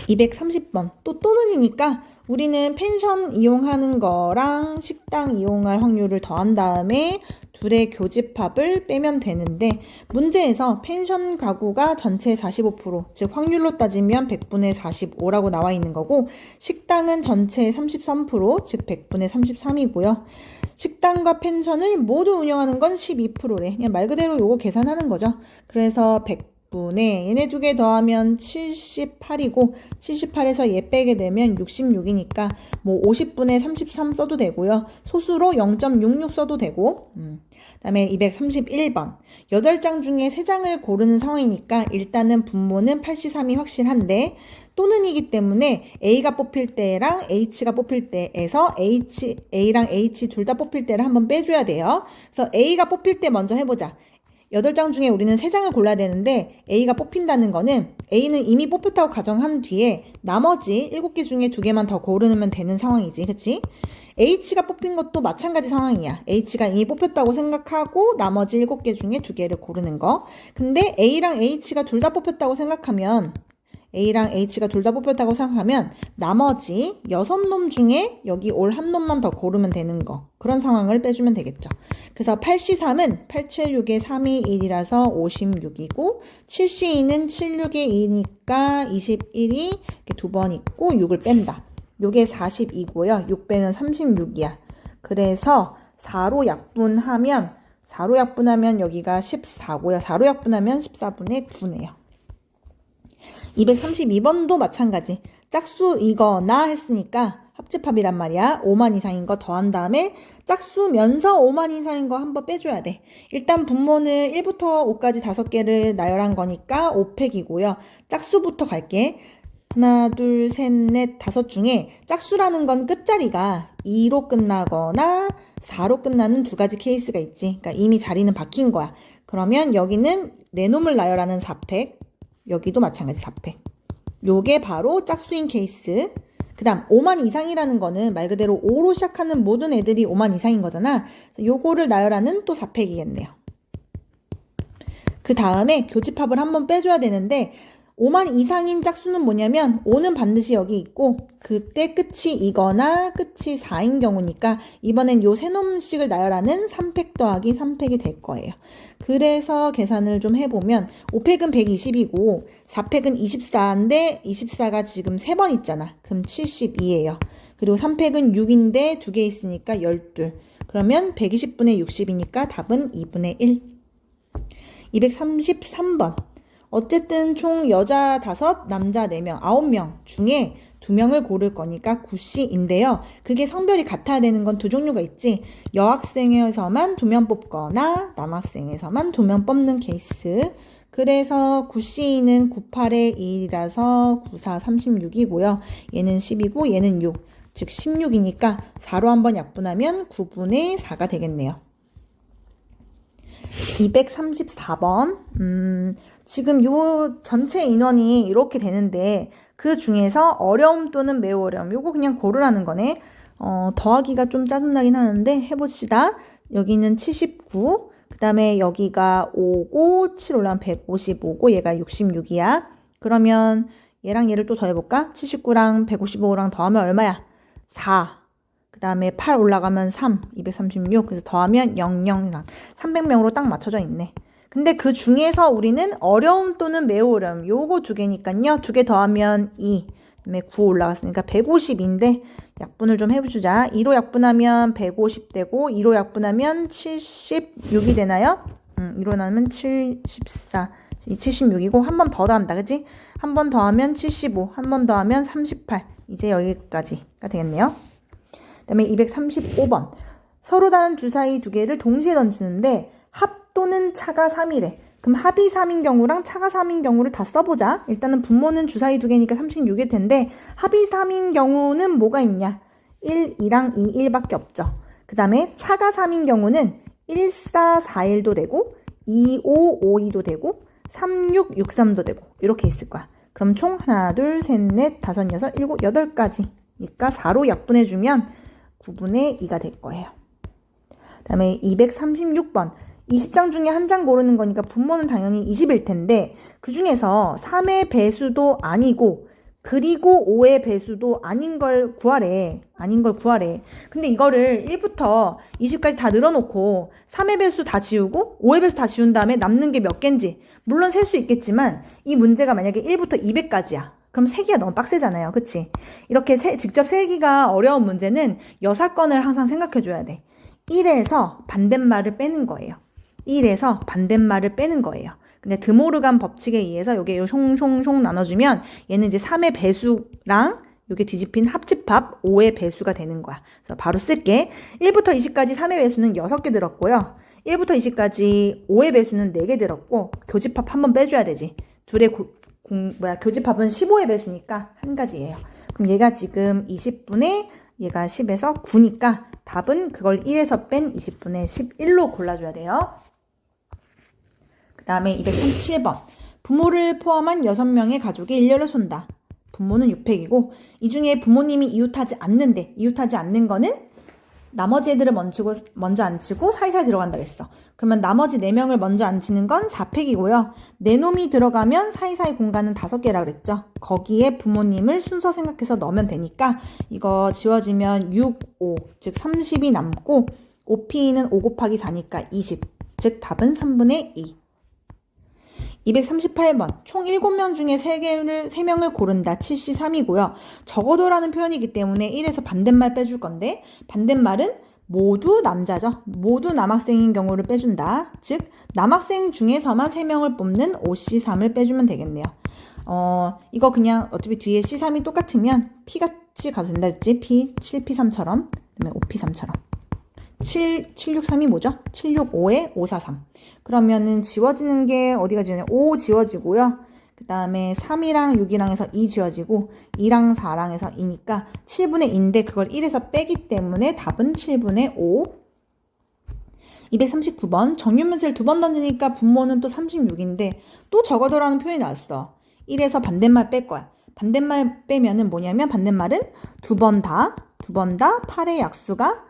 230번. 또 또는이니까 우리는 펜션 이용하는 거랑 식당 이용할 확률을 더한 다음에 둘의 교집합을 빼면 되는데 문제에서 펜션 가구가 전체 45%, 즉 확률로 따지면 100분의 45라고 나와 있는 거고 식당은 전체 33%, 즉 100분의 33이고요. 식당과 펜션을 모두 운영하는 건 12%래. 그냥 말 그대로 요거 계산하는 거죠. 그래서 100분에 얘네 두 개 더하면 78이고 78에서 얘 빼게 되면 66이니까 뭐 50분의 33 써도 되고요. 소수로 0.66 써도 되고 그다음에 231번. 8장 중에 3장을 고르는 상황이니까 일단은 분모는 8C3이 확실한데 또는이기 때문에 A가 뽑힐 때랑 H가 뽑힐 때에서 A랑 H 둘 다 뽑힐 때를 한번 빼줘야 돼요. 그래서 A가 뽑힐 때 먼저 해보자. 8장 중에 우리는 3장을 골라야 되는데 A가 뽑힌다는 거는 A는 이미 뽑혔다고 가정한 뒤에 나머지 7개 중에 2개만 더 고르면 되는 상황이지. 그치? H가 뽑힌 것도 마찬가지 상황이야. H가 이미 뽑혔다고 생각하고 나머지 7개 중에 2개를 고르는 거. 근데 A랑 H가 둘 다 뽑혔다고 생각하면 나머지 6놈 중에 여기 올 한 놈만 더 고르면 되는 거. 그런 상황을 빼주면 되겠죠. 그래서 8C3은 876에 3이 1이라서 56이고 7C2는 76에 2니까 21이 이렇게 2번 있고 6을 뺀다. 요게 42고요. 6 빼면 36이야. 그래서 4로 약분하면 여기가 14고요. 4로 약분하면 14분의 9네요. 232번도 마찬가지. 짝수이거나 했으니까 합집합이란 말이야. 5만 이상인 거 더한 다음에 짝수면서 5만 이상인 거 한번 빼줘야 돼. 일단 분모는 1부터 5까지 5개를 나열한 거니까 5팩이고요. 짝수부터 갈게. 하나, 둘, 셋, 넷, 5 중에 짝수라는 건 끝자리가 2로 끝나거나 4로 끝나는 2가지 케이스가 있지. 그러니까 이미 자리는 바뀐 거야. 그러면 여기는 네 놈을 나열하는 4팩, 여기도 마찬가지 4팩. 요게 바로 짝수인 케이스. 그 다음 5만 이상이라는 거는 말 그대로 5로 시작하는 모든 애들이 5만 이상인 거잖아. 그래서 요거를 나열하는 또 4팩이겠네요. 그 다음에 교집합을 한번 빼줘야 되는데 5만 이상인 짝수는 뭐냐면 5는 반드시 여기 있고 그때 끝이 이거나 끝이 4인 경우니까 이번엔 요 세 놈씩을 나열하는 3팩 더하기 3팩이 될 거예요. 그래서 계산을 좀 해보면 5팩은 120이고 4팩은 24인데 24가 지금 3번 있잖아. 그럼 72예요. 그리고 3팩은 6인데 2개 있으니까 12. 그러면 120분의 60이니까 답은 2분의 1. 233번. 어쨌든 총 여자 5, 남자 4명, 9명 중에 2명을 고를 거니까 9C인데요. 그게 성별이 같아야 되는 건 2종류가 있지. 여학생에서만 2명 뽑거나 남학생에서만 2명 뽑는 케이스. 그래서 9C는 98에 1이라서 94, 36이고요. 얘는 10이고 얘는 6. 즉 16이니까 4로 한번 약분하면 9분의 4가 되겠네요. 234번. 지금 요 전체 인원이 이렇게 되는데 그 중에서 어려움 또는 매우 어려움 요거 그냥 고르라는 거네. 더하기가 좀 짜증나긴 하는데 해봅시다. 여기는 79, 그 다음에 여기가 5고 7 올라가면 155고 얘가 66이야. 그러면 얘랑 얘를 또 더해볼까? 79랑 155랑 더하면 얼마야? 4. 그 다음에 8 올라가면 3, 236. 그래서 더하면 0, 0, 300명으로 딱 맞춰져 있네. 근데 그 중에서 우리는 어려움 또는 매우 어려움 요거 2개니까요. 2개 더하면 2, 그다음에 9 올라갔으니까 150인데 약분을 좀 해주자. 2로 약분하면 150 되고 2로 약분하면 76이 되나요? 2로 나누면 74, 76이고 한 번 더 더한다. 그치? 한 번 더하면 75, 한 번 더하면 38. 이제 여기까지가 되겠네요. 그 다음에 235번. 서로 다른 주사위 2개를 동시에 던지는데 합 또는 차가 3이래. 그럼 합이 3인 경우랑 차가 3인 경우를 다 써보자. 일단은 분모는 주사위 2개니까 36일 텐데 합이 3인 경우는 뭐가 있냐? 1, 2랑 2, 1밖에 없죠. 그 다음에 차가 3인 경우는 1, 4, 4, 1도 되고 2, 5, 5, 2도 되고 3, 6, 6, 3도 되고 이렇게 있을 거야. 그럼 총 하나, 둘, 셋, 넷, 다섯, 여섯, 일곱, 8가지니까 4로 약분해주면 9분의 2가 될 거예요. 그 다음에 236번. 20장 중에 한 장 고르는 거니까 분모는 당연히 20일 텐데 그 중에서 3의 배수도 아니고 그리고 5의 배수도 아닌 걸 구하래. 근데 이거를 1부터 20까지 다 늘어놓고 3의 배수 다 지우고 5의 배수 다 지운 다음에 남는 게 몇 개인지 물론 셀 수 있겠지만 이 문제가 만약에 1부터 200까지야. 그럼 세기가 너무 빡세잖아요. 그치? 이렇게 직접 세기가 어려운 문제는 여사건을 항상 생각해줘야 돼. 1에서 반대말을 빼는 거예요. 1에서 반대말을 빼는 거예요. 근데 드모르간 법칙에 의해서 요게 숑숑숑 나눠주면 얘는 이제 3의 배수랑 요게 뒤집힌 합집합 5의 배수가 되는 거야. 그래서 바로 쓸게. 1부터 20까지 3의 배수는 6개 들었고요. 1부터 20까지 5의 배수는 4개 들었고 교집합 한번 빼줘야 되지. 둘의 교집합은 15의 배수니까 한 가지예요. 그럼 얘가 지금 20분의 얘가 10에서 9니까 답은 그걸 1에서 뺀 20분의 11로 골라줘야 돼요. 그 다음에 237번. 부모를 포함한 6명의 가족이 일렬로 쏜다. 부모는 6팩이고 이 중에 부모님이 이웃하지 않는 거는 나머지 애들을 먼저 앉히고 사이사이 들어간다 그랬어. 그러면 나머지 4명을 먼저 앉히는 건 4팩이고요. 4놈이 들어가면 사이사이 공간은 5개라 그랬죠. 거기에 부모님을 순서 생각해서 넣으면 되니까 이거 지워지면 6, 5, 즉 30이 남고 5P는 5 곱하기 4니까 20, 즉 답은 3분의 2. 238번. 총 7명 중에 3명을 고른다. 7C3이고요. 적어도라는 표현이기 때문에 1에서 반대말 빼줄 건데 반대말은 모두 남자죠. 모두 남학생인 경우를 빼준다. 즉 남학생 중에서만 3명을 뽑는 5C3을 빼주면 되겠네요. 이거 그냥 어차피 뒤에 C3이 똑같으면 P같이 가도 된다 했지. P, 7P3처럼 그다음에 5P3처럼 763이 뭐죠? 765에 543. 그러면은 지워지는 게 어디가 지워지냐? 5 지워지고요. 그 다음에 3이랑 6이랑 해서 2 지워지고 2랑 4랑 해서 2니까 7분의 2인데 그걸 1에서 빼기 때문에 답은 7분의 5. 239번. 정규문제를 2번 던지니까 분모는 또 36인데 또 적어도라는 표현이 나왔어. 1에서 반대말 뺄 거야. 반대말 빼면은 뭐냐면 반대말은 두 번 다 8의 약수가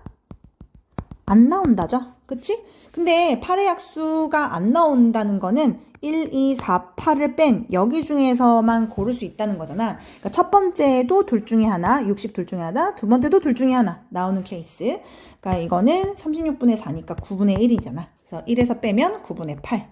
안 나온다죠. 그치? 근데 8의 약수가 안 나온다는 거는 1, 2, 4, 8을 뺀 여기 중에서만 고를 수 있다는 거잖아. 그러니까 첫 번째도 둘 중에 하나, 60 둘 중에 하나, 두 번째도 둘 중에 하나 나오는 케이스. 그러니까 이거는 36분의 4니까 9분의 1이잖아. 그래서 1에서 빼면 9분의 8.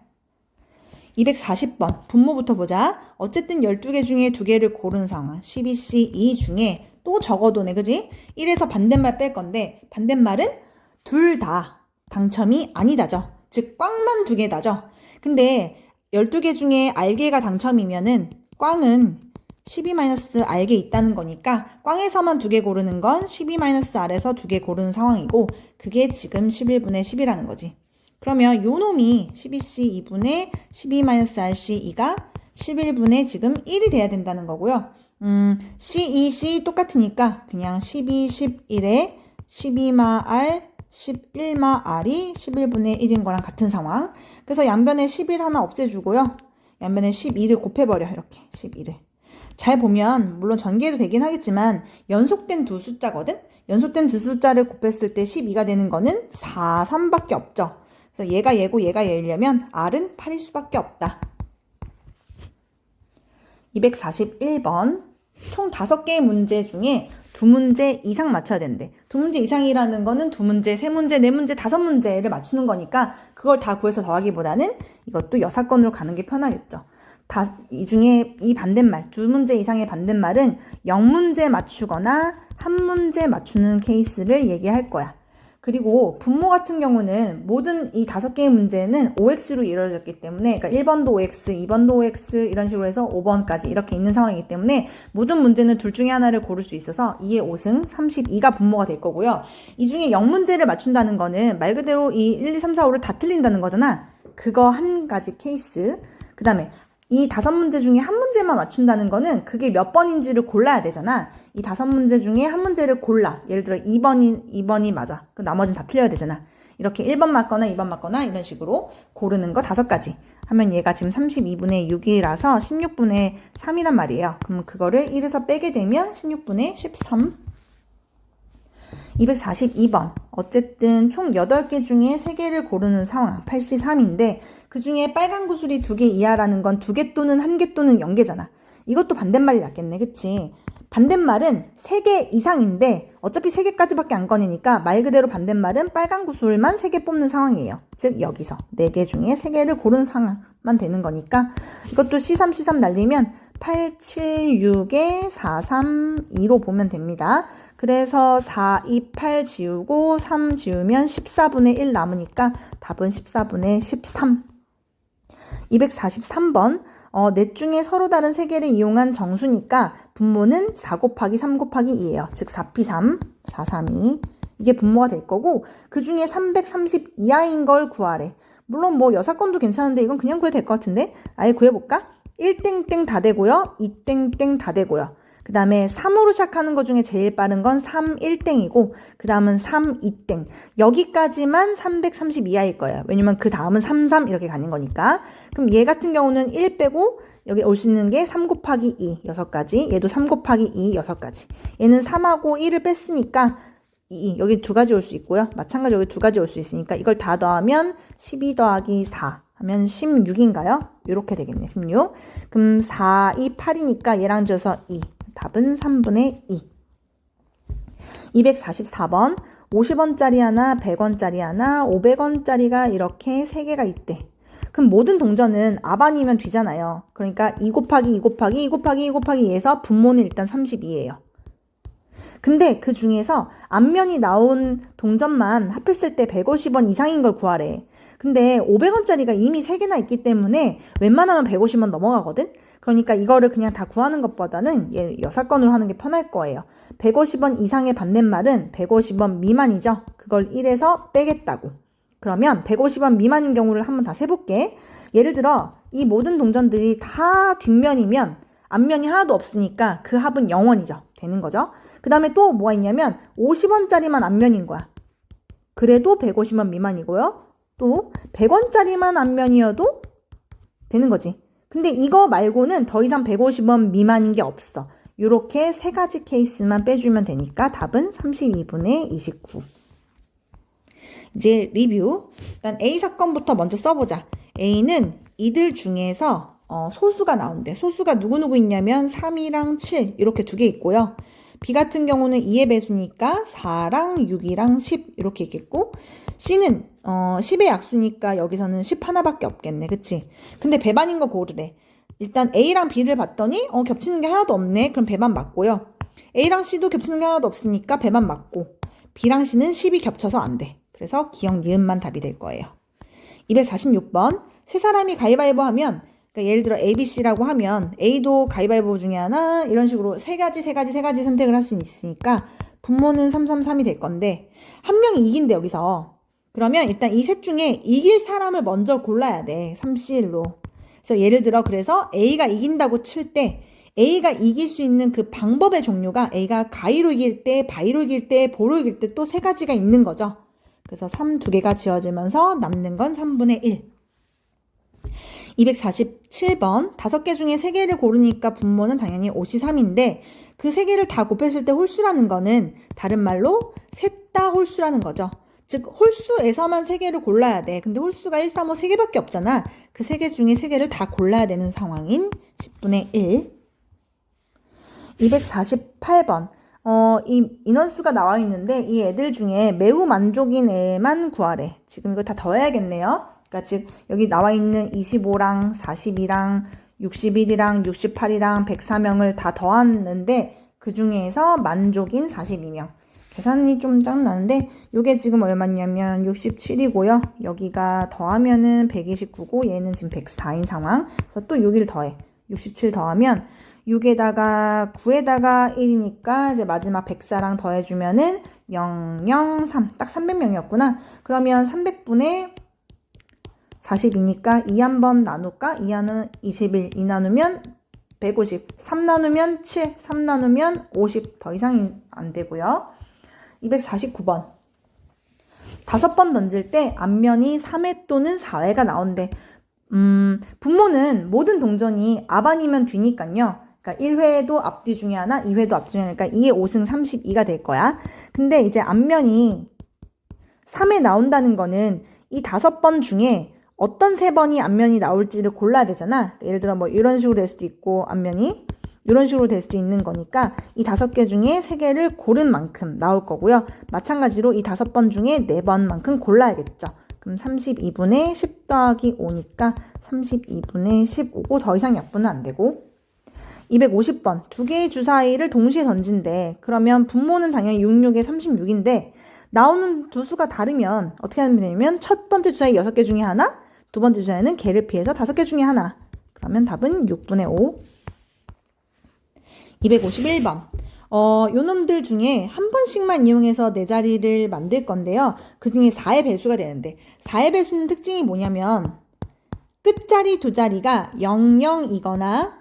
240번. 분모부터 보자. 어쨌든 12개 중에 2개를 고른 상황. 12C2 중에 또 적어도네. 그지? 1에서 반대말 뺄 건데 반대말은 둘 다 당첨이 아니다죠. 즉 꽝만 2개다죠. 근데 12개 중에 알개가 당첨이면은 꽝은 12-R개 있다는 거니까 꽝에서만 2개 고르는 건 12-R에서 2개 고르는 상황이고 그게 지금 11분의 10이라는 거지. 그러면 요 놈이 12C 2분의 12-RC2가 11분의 지금 1이 돼야 된다는 거고요. C2, C 똑같으니까 그냥 12, 11에 12-R 11-R이 11분의 1인 거랑 같은 상황. 그래서 양변에 11 하나 없애주고요. 양변에 12를 곱해버려. 이렇게 12를. 잘 보면 물론 전개해도 되긴 하겠지만 연속된 두 숫자거든. 연속된 두 숫자를 곱했을 때 12가 되는 거는 4, 3밖에 없죠. 그래서 얘가 얘고 얘가 얘려면 R은 8일 수밖에 없다. 241번. 총 5개의 문제 중에 2문제 이상 맞춰야 된대. 2문제 이상이라는 거는 2문제, 3문제, 4문제, 5문제를 맞추는 거니까 그걸 다 구해서 더하기보다는 이것도 여사건으로 가는 게 편하겠죠. 이 중에 이 반대말, 2문제 이상의 반대말은 0문제 맞추거나 1문제 맞추는 케이스를 얘기할 거야. 그리고 분모 같은 경우는 모든 이 5개의 문제는 OX로 이루어졌기 때문에 그러니까 1번도 OX, 2번도 OX 이런 식으로 해서 5번까지 이렇게 있는 상황이기 때문에 모든 문제는 둘 중에 하나를 고를 수 있어서 2의 5승 32가 분모가 될 거고요. 이 중에 0문제를 맞춘다는 거는 말 그대로 이 1, 2, 3, 4, 5를 다 틀린다는 거잖아. 그거 한 가지 케이스. 그 다음에 이 5문제 중에 한 문제만 맞춘다는 거는 그게 몇 번인지를 골라야 되잖아. 이 5문제 중에 한 문제를 골라. 예를 들어 2번이 맞아. 그럼 나머지는 다 틀려야 되잖아. 이렇게 1번 맞거나 2번 맞거나 이런 식으로 고르는 거 5가지. 하면 얘가 지금 32분의 6이라서 16분의 3이란 말이에요. 그럼 그거를 1에서 빼게 되면 16분의 13. 242번. 어쨌든 총 8개 중에 3개를 고르는 상황. 8C3인데 그 중에 빨간 구슬이 2개 이하라는 건 2개 또는 1개 또는 0개잖아. 이것도 반대말이 낫겠네. 그치? 반대말은 3개 이상인데 어차피 3개까지밖에 안 꺼내니까 말 그대로 반대말은 빨간 구슬만 3개 뽑는 상황이에요. 즉 여기서 4개 중에 3개를 고른 상황만 되는 거니까 이것도 C3, C3 날리면 8, 7, 6에 4, 3, 2로 보면 됩니다. 그래서 4, 2, 8 지우고 3 지우면 14분의 1 남으니까 답은 14분의 13. 243번. 넷 중에 서로 다른 3개를 이용한 정수니까 분모는 4 곱하기 3 곱하기 2예요. 즉 4p3, 4, 3, 2. 이게 분모가 될 거고 그 중에 330 이하인 걸 구하래. 물론 뭐 여사건도 괜찮은데 이건 그냥 구해도 될 것 같은데 아예 구해볼까? 1땡땡 다 되고요. 2땡땡 다 되고요. 그 다음에 3으로 시작하는 것 중에 제일 빠른 건 3, 1땡이고 그 다음은 3, 2땡. 여기까지만 330 이하일 거예요. 왜냐면 그 다음은 3, 3 이렇게 가는 거니까. 그럼 얘 같은 경우는 1 빼고 여기 올 수 있는 게 3 곱하기 2, 6가지. 얘도 3 곱하기 2, 6가지. 얘는 3하고 1을 뺐으니까 2, 여기 2가지 올 수 있고요. 마찬가지로 여기 2가지 올 수 있으니까 이걸 다 더하면 12 더하기 4 하면 16인가요? 이렇게 되겠네. 16. 그럼 4, 2, 8이니까 얘랑 줘서 2. 답은 3분의 2. 244번. 50원짜리 하나, 100원짜리 하나, 500원짜리가 이렇게 3개가 있대. 그럼 모든 동전은 앞아니면 뒤잖아요. 그러니까 2 곱하기 2 곱하기 2 곱하기 2 곱하기 2에서 분모는 일단 32예요. 근데 그 중에서 앞면이 나온 동전만 합했을 때 150원 이상인 걸 구하래. 근데 500원짜리가 이미 3개나 있기 때문에 웬만하면 150원 넘어가거든? 그러니까 이거를 그냥 다 구하는 것보다는 얘 여사건으로 하는 게 편할 거예요. 150원 이상의 반대말은 150원 미만이죠. 그걸 1에서 빼겠다고. 그러면 150원 미만인 경우를 한번 다 세볼게. 예를 들어 이 모든 동전들이 다 뒷면이면 앞면이 하나도 없으니까 그 합은 0원이죠. 되는 거죠. 그 다음에 또 뭐가 있냐면 50원짜리만 앞면인 거야. 그래도 150원 미만이고요. 또 100원짜리만 앞면이어도 되는 거지. 근데 이거 말고는 더 이상 150원 미만인 게 없어. 이렇게 3가지 케이스만 빼주면 되니까 답은 32분의 29. 이제 리뷰. 일단 A 사건부터 먼저 써보자. A는 이들 중에서 소수가 나온대. 소수가 누구누구 있냐면 3이랑 7 이렇게 2개 있고요. B 같은 경우는 2의 배수니까 4랑 6이랑 10 이렇게 있겠고 C는 10의 약수니까 여기서는 10 하나밖에 없겠네. 그치? 근데 배반인 거 고르래. 일단 A랑 B를 봤더니 겹치는 게 하나도 없네. 그럼 배반 맞고요. A랑 C도 겹치는 게 하나도 없으니까 배반 맞고 B랑 C는 10이 겹쳐서 안 돼. 그래서 기억 니은만 답이 될 거예요. 246번. 세 사람이 가위바위보 하면 그러니까 예를 들어 A, B, C라고 하면 A도 가위바위보 중에 하나 이런 식으로 세 가지 선택을 할 수 있으니까 분모는 3, 3, 3이 될 건데 한 명이 이긴대 여기서. 그러면 일단 이 셋 중에 이길 사람을 먼저 골라야 돼. 3C1로. 그래서 예를 들어 그래서 A가 이긴다고 칠 때 A가 이길 수 있는 그 방법의 종류가 A가 가위로 이길 때, 바위로 이길 때, 보로 이길 때 또 3가지가 있는 거죠. 그래서 3 2개가 지어지면서 남는 건 3분의 1. 247번. 5개 중에 3개를 고르니까 분모는 당연히 5C3인데 그 3개를 다 곱했을 때 홀수라는 거는 다른 말로 셋 다 홀수라는 거죠. 즉 홀수에서만 3개를 골라야 돼. 근데 홀수가 1, 3, 5 3개밖에 없잖아. 그 3개 중에 3개를 다 골라야 되는 상황인 10분의 1. 248번. 이 인원수가 나와 있는데 이 애들 중에 매우 만족인 애만 구하래. 지금 이거 다 더해야겠네요. 그러니까 즉 여기 나와 있는 25랑 42랑 61이랑 68이랑 104명을 다 더했는데 그 중에서 만족인 42명. 계산이 좀 짱나는데 요게 지금 얼마냐면 67이고요. 여기가 더하면은 129고 얘는 지금 104인 상황. 그래서 또 6일 더해. 67 더하면 6에다가 9에다가 1이니까 이제 마지막 104랑 더해주면은 003. 딱 300명이었구나. 그러면 300분의 42니까 2 한번 나눌까? 2하는 21. 2 나누면 150. 3 나누면 7. 3 나누면 50. 더 이상이 안 되고요. 249번. 5번 던질 때 앞면이 3회 또는 4회가 나온대. 분모는 모든 동전이 앞 아니면 뒤니까요. 그러니까 1회도 앞뒤 중에 하나, 2회도 앞 중에 하나. 그러니까 2의 5승 32가 될 거야. 근데 이제 앞면이 3회 나온다는 거는 이 5번 중에 어떤 3번이 앞면이 나올지를 골라야 되잖아. 예를 들어 뭐 이런 식으로 될 수도 있고 앞면이 이런 식으로 될 수도 있는 거니까 이 5개 중에 3개를 고른 만큼 나올 거고요. 마찬가지로 이 5번 중에 4번만큼 골라야겠죠. 그럼 32분의 10 더하기 5니까 32분의 15고 더 이상 약분은 안 되고 250번 2개의 주 사이를 동시에 던진대. 그러면 분모는 당연히 66에 36인데 나오는 두 수가 다르면 어떻게 하면 되냐면 첫 번째 주 사이 6개 중에 하나, 두 번째 주 사이는 개를 피해서 5개 중에 하나. 그러면 답은 6분의 5. 251번. 요놈들 중에 한 번씩만 이용해서 네 자리를 만들 건데요. 그 중에 4의 배수가 되는데 4의 배수는 특징이 뭐냐면 끝자리 두 자리가 00이거나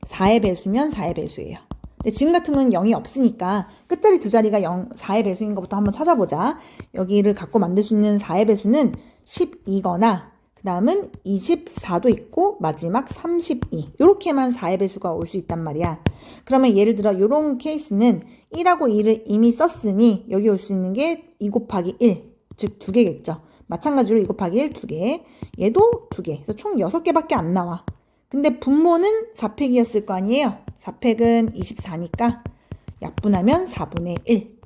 4의 배수면 4의 배수예요. 근데 지금 같은 건 0이 없으니까 끝자리 두 자리가 4의 배수인 것부터 한번 찾아보자. 여기를 갖고 만들 수 있는 4의 배수는 12거나 그 다음은 24도 있고 마지막 32 이렇게만 4의 배수가 올 수 있단 말이야. 그러면 예를 들어 이런 케이스는 1하고 2를 이미 썼으니 여기 올 수 있는 게 2 곱하기 1 즉 2개겠죠. 마찬가지로 2 곱하기 1 2개 얘도 2개 그래서 총 6개밖에 안 나와. 근데 분모는 4팩이었을 거 아니에요. 4팩은 24니까 약분하면 4분의 1.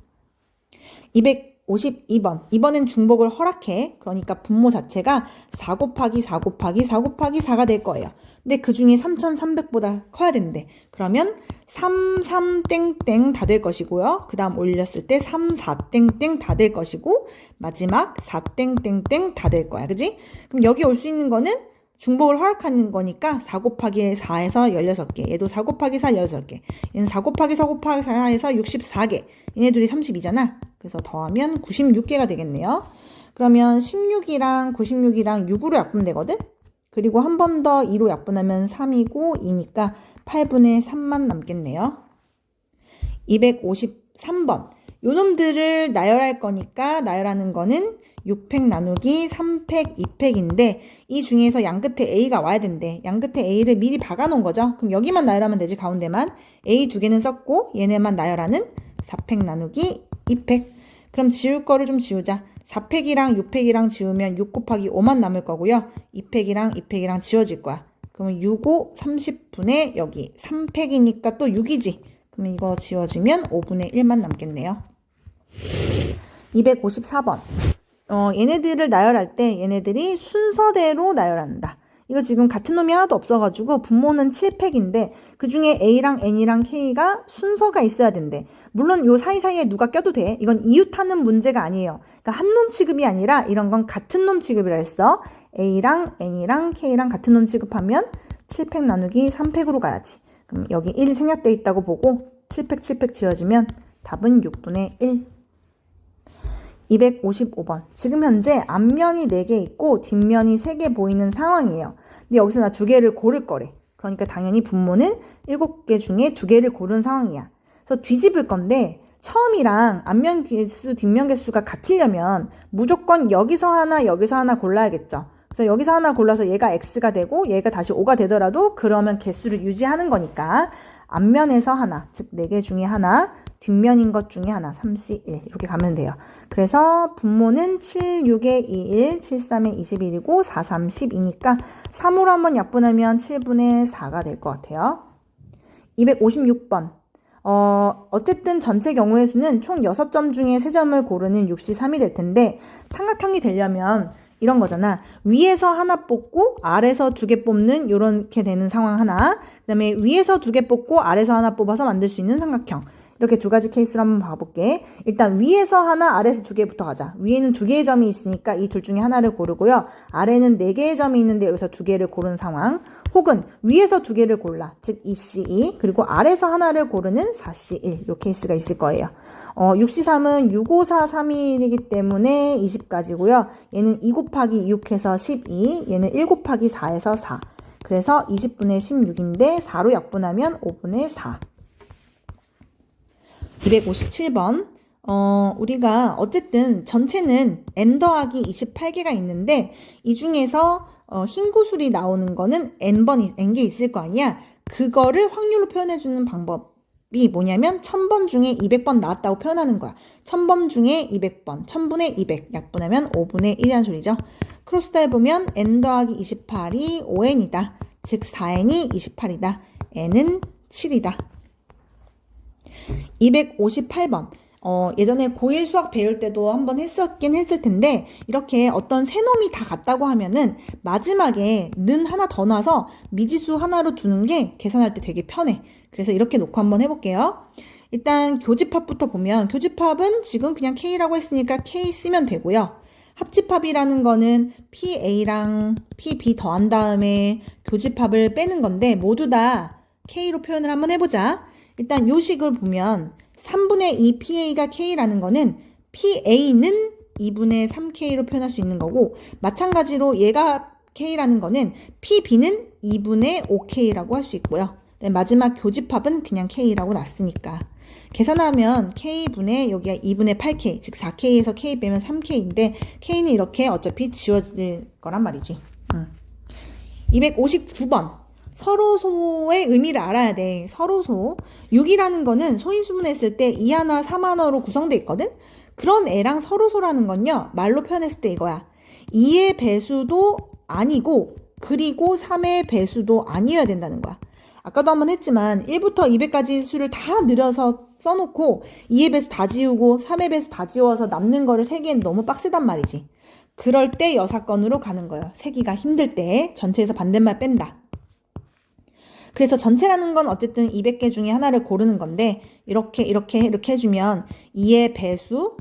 252번. 이번엔 중복을 허락해. 그러니까 분모 자체가 4 곱하기 4 곱하기 4 곱하기 4가 될 거예요. 근데 그 중에 3300보다 커야 되는데 그러면 33땡땡 다 될 것이고요. 그 다음 올렸을 때 34땡땡 다 될 것이고 마지막 4땡땡땡 다 될 거야. 그지? 그럼 여기 올 수 있는 거는 중복을 허락하는 거니까 4 곱하기 4에서 16개. 얘도 4 곱하기 4 16개. 얘는 4 곱하기 4 곱하기 4에서 64개. 얘네 둘이 32잖아. 그래서 더하면 96개가 되겠네요. 그러면 16이랑 96이랑 6으로 약분되거든? 그리고 한 번 더 2로 약분하면 3이고 2니까 8분의 3만 남겠네요. 253번. 요놈들을 나열할 거니까 나열하는 거는 6팩 나누기 3팩, 2팩인데 이 중에서 양 끝에 A가 와야 된대. 양 끝에 A를 미리 박아놓은 거죠. 그럼 여기만 나열하면 되지 가운데만. A 2개는 썼고 얘네만 나열하는 4팩 나누기 2팩. 그럼 지울 거를 좀 지우자. 4팩이랑 6팩이랑 지우면 6 곱하기 5만 남을 거고요. 2팩이랑 2팩이랑 지워질 거야. 그러면 6, 5, 30분의 여기 3팩이니까 또 6이지. 그럼 이거 지워지면 5분의 1만 남겠네요. 254번. 얘네들을 나열할 때 얘네들이 순서대로 나열한다. 이거 지금 같은 놈이 하나도 없어가지고 분모는 7팩인데 그 중에 A랑 N이랑 K가 순서가 있어야 된대. 물론 요 사이사이에 누가 껴도 돼. 이건 이웃하는 문제가 아니에요. 그러니까 한 놈 취급이 아니라 이런 건 같은 놈 취급이라 했어. A랑 N이랑 K랑 같은 놈 취급하면 7팩 나누기 3팩으로 가야지. 그럼 여기 1 생략돼 있다고 보고 7팩 7팩 지워지면 답은 6분의 1. 255번. 지금 현재 앞면이 4개 있고 뒷면이 3개 보이는 상황이에요. 근데 여기서 나 2개를 고를 거래. 그러니까 당연히 분모는 7개 중에 2개를 고른 상황이야. 그래서 뒤집을 건데 처음이랑 앞면 개수, 뒷면 개수가 같으려면 무조건 여기서 하나 골라야겠죠. 그래서 여기서 하나 골라서 얘가 X가 되고 얘가 다시 5가 되더라도 그러면 개수를 유지하는 거니까 앞면에서 하나, 즉 4개 중에 하나, 뒷면인 것 중에 하나, 3C1 이렇게 가면 돼요. 그래서 분모는 7, 6에 21, 7, 3에 21이고 4, 3, 12니까 3으로 한번 약분하면 7분의 4가 될 것 같아요. 256번. 어쨌든 전체 경우의 수는 총 6점 중에 3점을 고르는 6시 3이 될 텐데 삼각형이 되려면 이런 거잖아. 위에서 하나 뽑고 아래서 2개 뽑는 이렇게 되는 상황 하나. 그 다음에 위에서 2개 뽑고 아래서 하나 뽑아서 만들 수 있는 삼각형. 이렇게 2가지 케이스로 한번 봐볼게. 일단 위에서 하나, 아래에서 2개부터 가자. 위에는 2개의 점이 있으니까 이 둘 중에 하나를 고르고요. 아래는 4개의 점이 있는데 여기서 2개를 고른 상황. 혹은 위에서 2개를 골라. 즉 2C2 그리고 아래에서 하나를 고르는 4C1 이 케이스가 있을 거예요. 6C3은 6, 5, 4, 3이기 때문에 20까지고요. 얘는 2 곱하기 6해서 12, 얘는 1 곱하기 4해서 4. 그래서 20분의 16인데 4로 약분하면 5분의 4. 257번. 우리가 어쨌든 전체는 n 더하기 28개가 있는데 이 중에서 흰 구슬이 나오는 거는 n개 있을 거 아니야. 그거를 확률로 표현해주는 방법이 뭐냐면 1000번 중에 200번 나왔다고 표현하는 거야. 1000번 중에 200번, 1000분의 200 약분하면 5분의 1이라는 소리죠. 크로스다 해보면 n 더하기 28이 5n이다. 즉 4n이 28이다. n은 7이다. 258번. 예전에 고1 수학 배울 때도 한번 했을 텐데 이렇게 어떤 세 놈이 다 같다고 하면은 마지막에 는 하나 더 놔서 미지수 하나로 두는 게 계산할 때 되게 편해. 그래서 이렇게 놓고 한번 해볼게요. 일단 교집합부터 보면 교집합은 지금 그냥 K라고 했으니까 K 쓰면 되고요. 합집합이라는 거는 PA랑 PB 더한 다음에 교집합을 빼는 건데 모두 다 K로 표현을 한번 해보자. 일단 요 식을 보면 3분의 2 PA가 K라는 거는 PA는 2분의 3K로 표현할 수 있는 거고 마찬가지로 얘가 K라는 거는 PB는 2분의 5K라고 할 수 있고요. 마지막 교집합은 그냥 K라고 놨으니까 계산하면 K분의 여기가 2분의 8K 즉 4K에서 K 빼면 3K인데 K는 이렇게 어차피 지워질 거란 말이지. 259번 서로소의 의미를 알아야 돼. 서로소 6이라는 거는 소인수분했을 때 2하나 3하나로 구성되어 있거든. 그런 애랑 서로소라는 건요 말로 표현했을 때 이거야. 2의 배수도 아니고 그리고 3의 배수도 아니어야 된다는 거야. 아까도 한번 했지만 1부터 200까지 수를 다 늘려서 써놓고 2의 배수 다 지우고 3의 배수 다 지워서 남는 거를 세기엔 너무 빡세단 말이지. 그럴 때 여사건으로 가는 거예요. 세기가 힘들 때 전체에서 반대말 뺀다. 그래서 전체라는 건 어쨌든 200개 중에 하나를 고르는 건데 이렇게 해주면 2의 배수,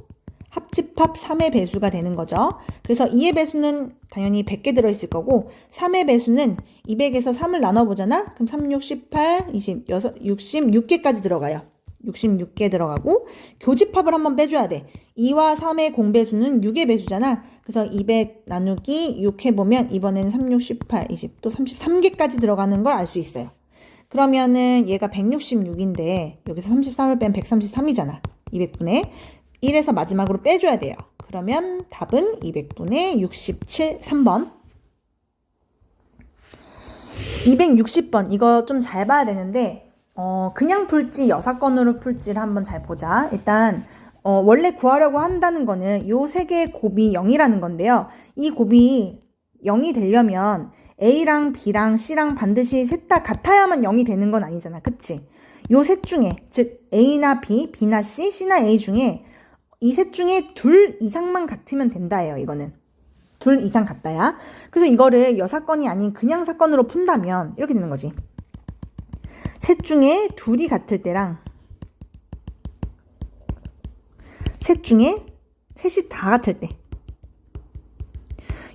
합집합 3의 배수가 되는 거죠. 그래서 2의 배수는 당연히 100개 들어있을 거고 3의 배수는 200에서 3을 나눠보잖아? 그럼 3, 6, 18, 20, 66개까지 들어가요. 66개 들어가고 교집합을 한번 빼줘야 돼. 2와 3의 공배수는 6의 배수잖아. 그래서 200 나누기 6 해보면 이번에는 3, 6, 18, 20, 또 33개까지 들어가는 걸 알 수 있어요. 그러면은 얘가 166인데 여기서 33을 빼면 133이잖아. 200분의 1에서 마지막으로 빼줘야 돼요. 그러면 답은 200분의 67, 3번. 260번 이거 좀 잘 봐야 되는데 그냥 풀지 여사건으로 풀지를 한번 잘 보자. 일단 원래 구하려고 한다는 거는 요 세 개의 곱이 0이라는 건데요. 이 곱이 0이 되려면 A랑 B랑 C랑 반드시 셋 다 같아야만 0이 되는 건 아니잖아. 그치? 요 셋 중에 즉 A나 B, B나 C, C나 A 중에 이 셋 중에 둘 이상만 같으면 된다예요. 이거는. 둘 이상 같다야. 그래서 이거를 여사건이 아닌 그냥 사건으로 푼다면 이렇게 되는 거지. 셋 중에 둘이 같을 때랑 셋 중에 셋이 다 같을 때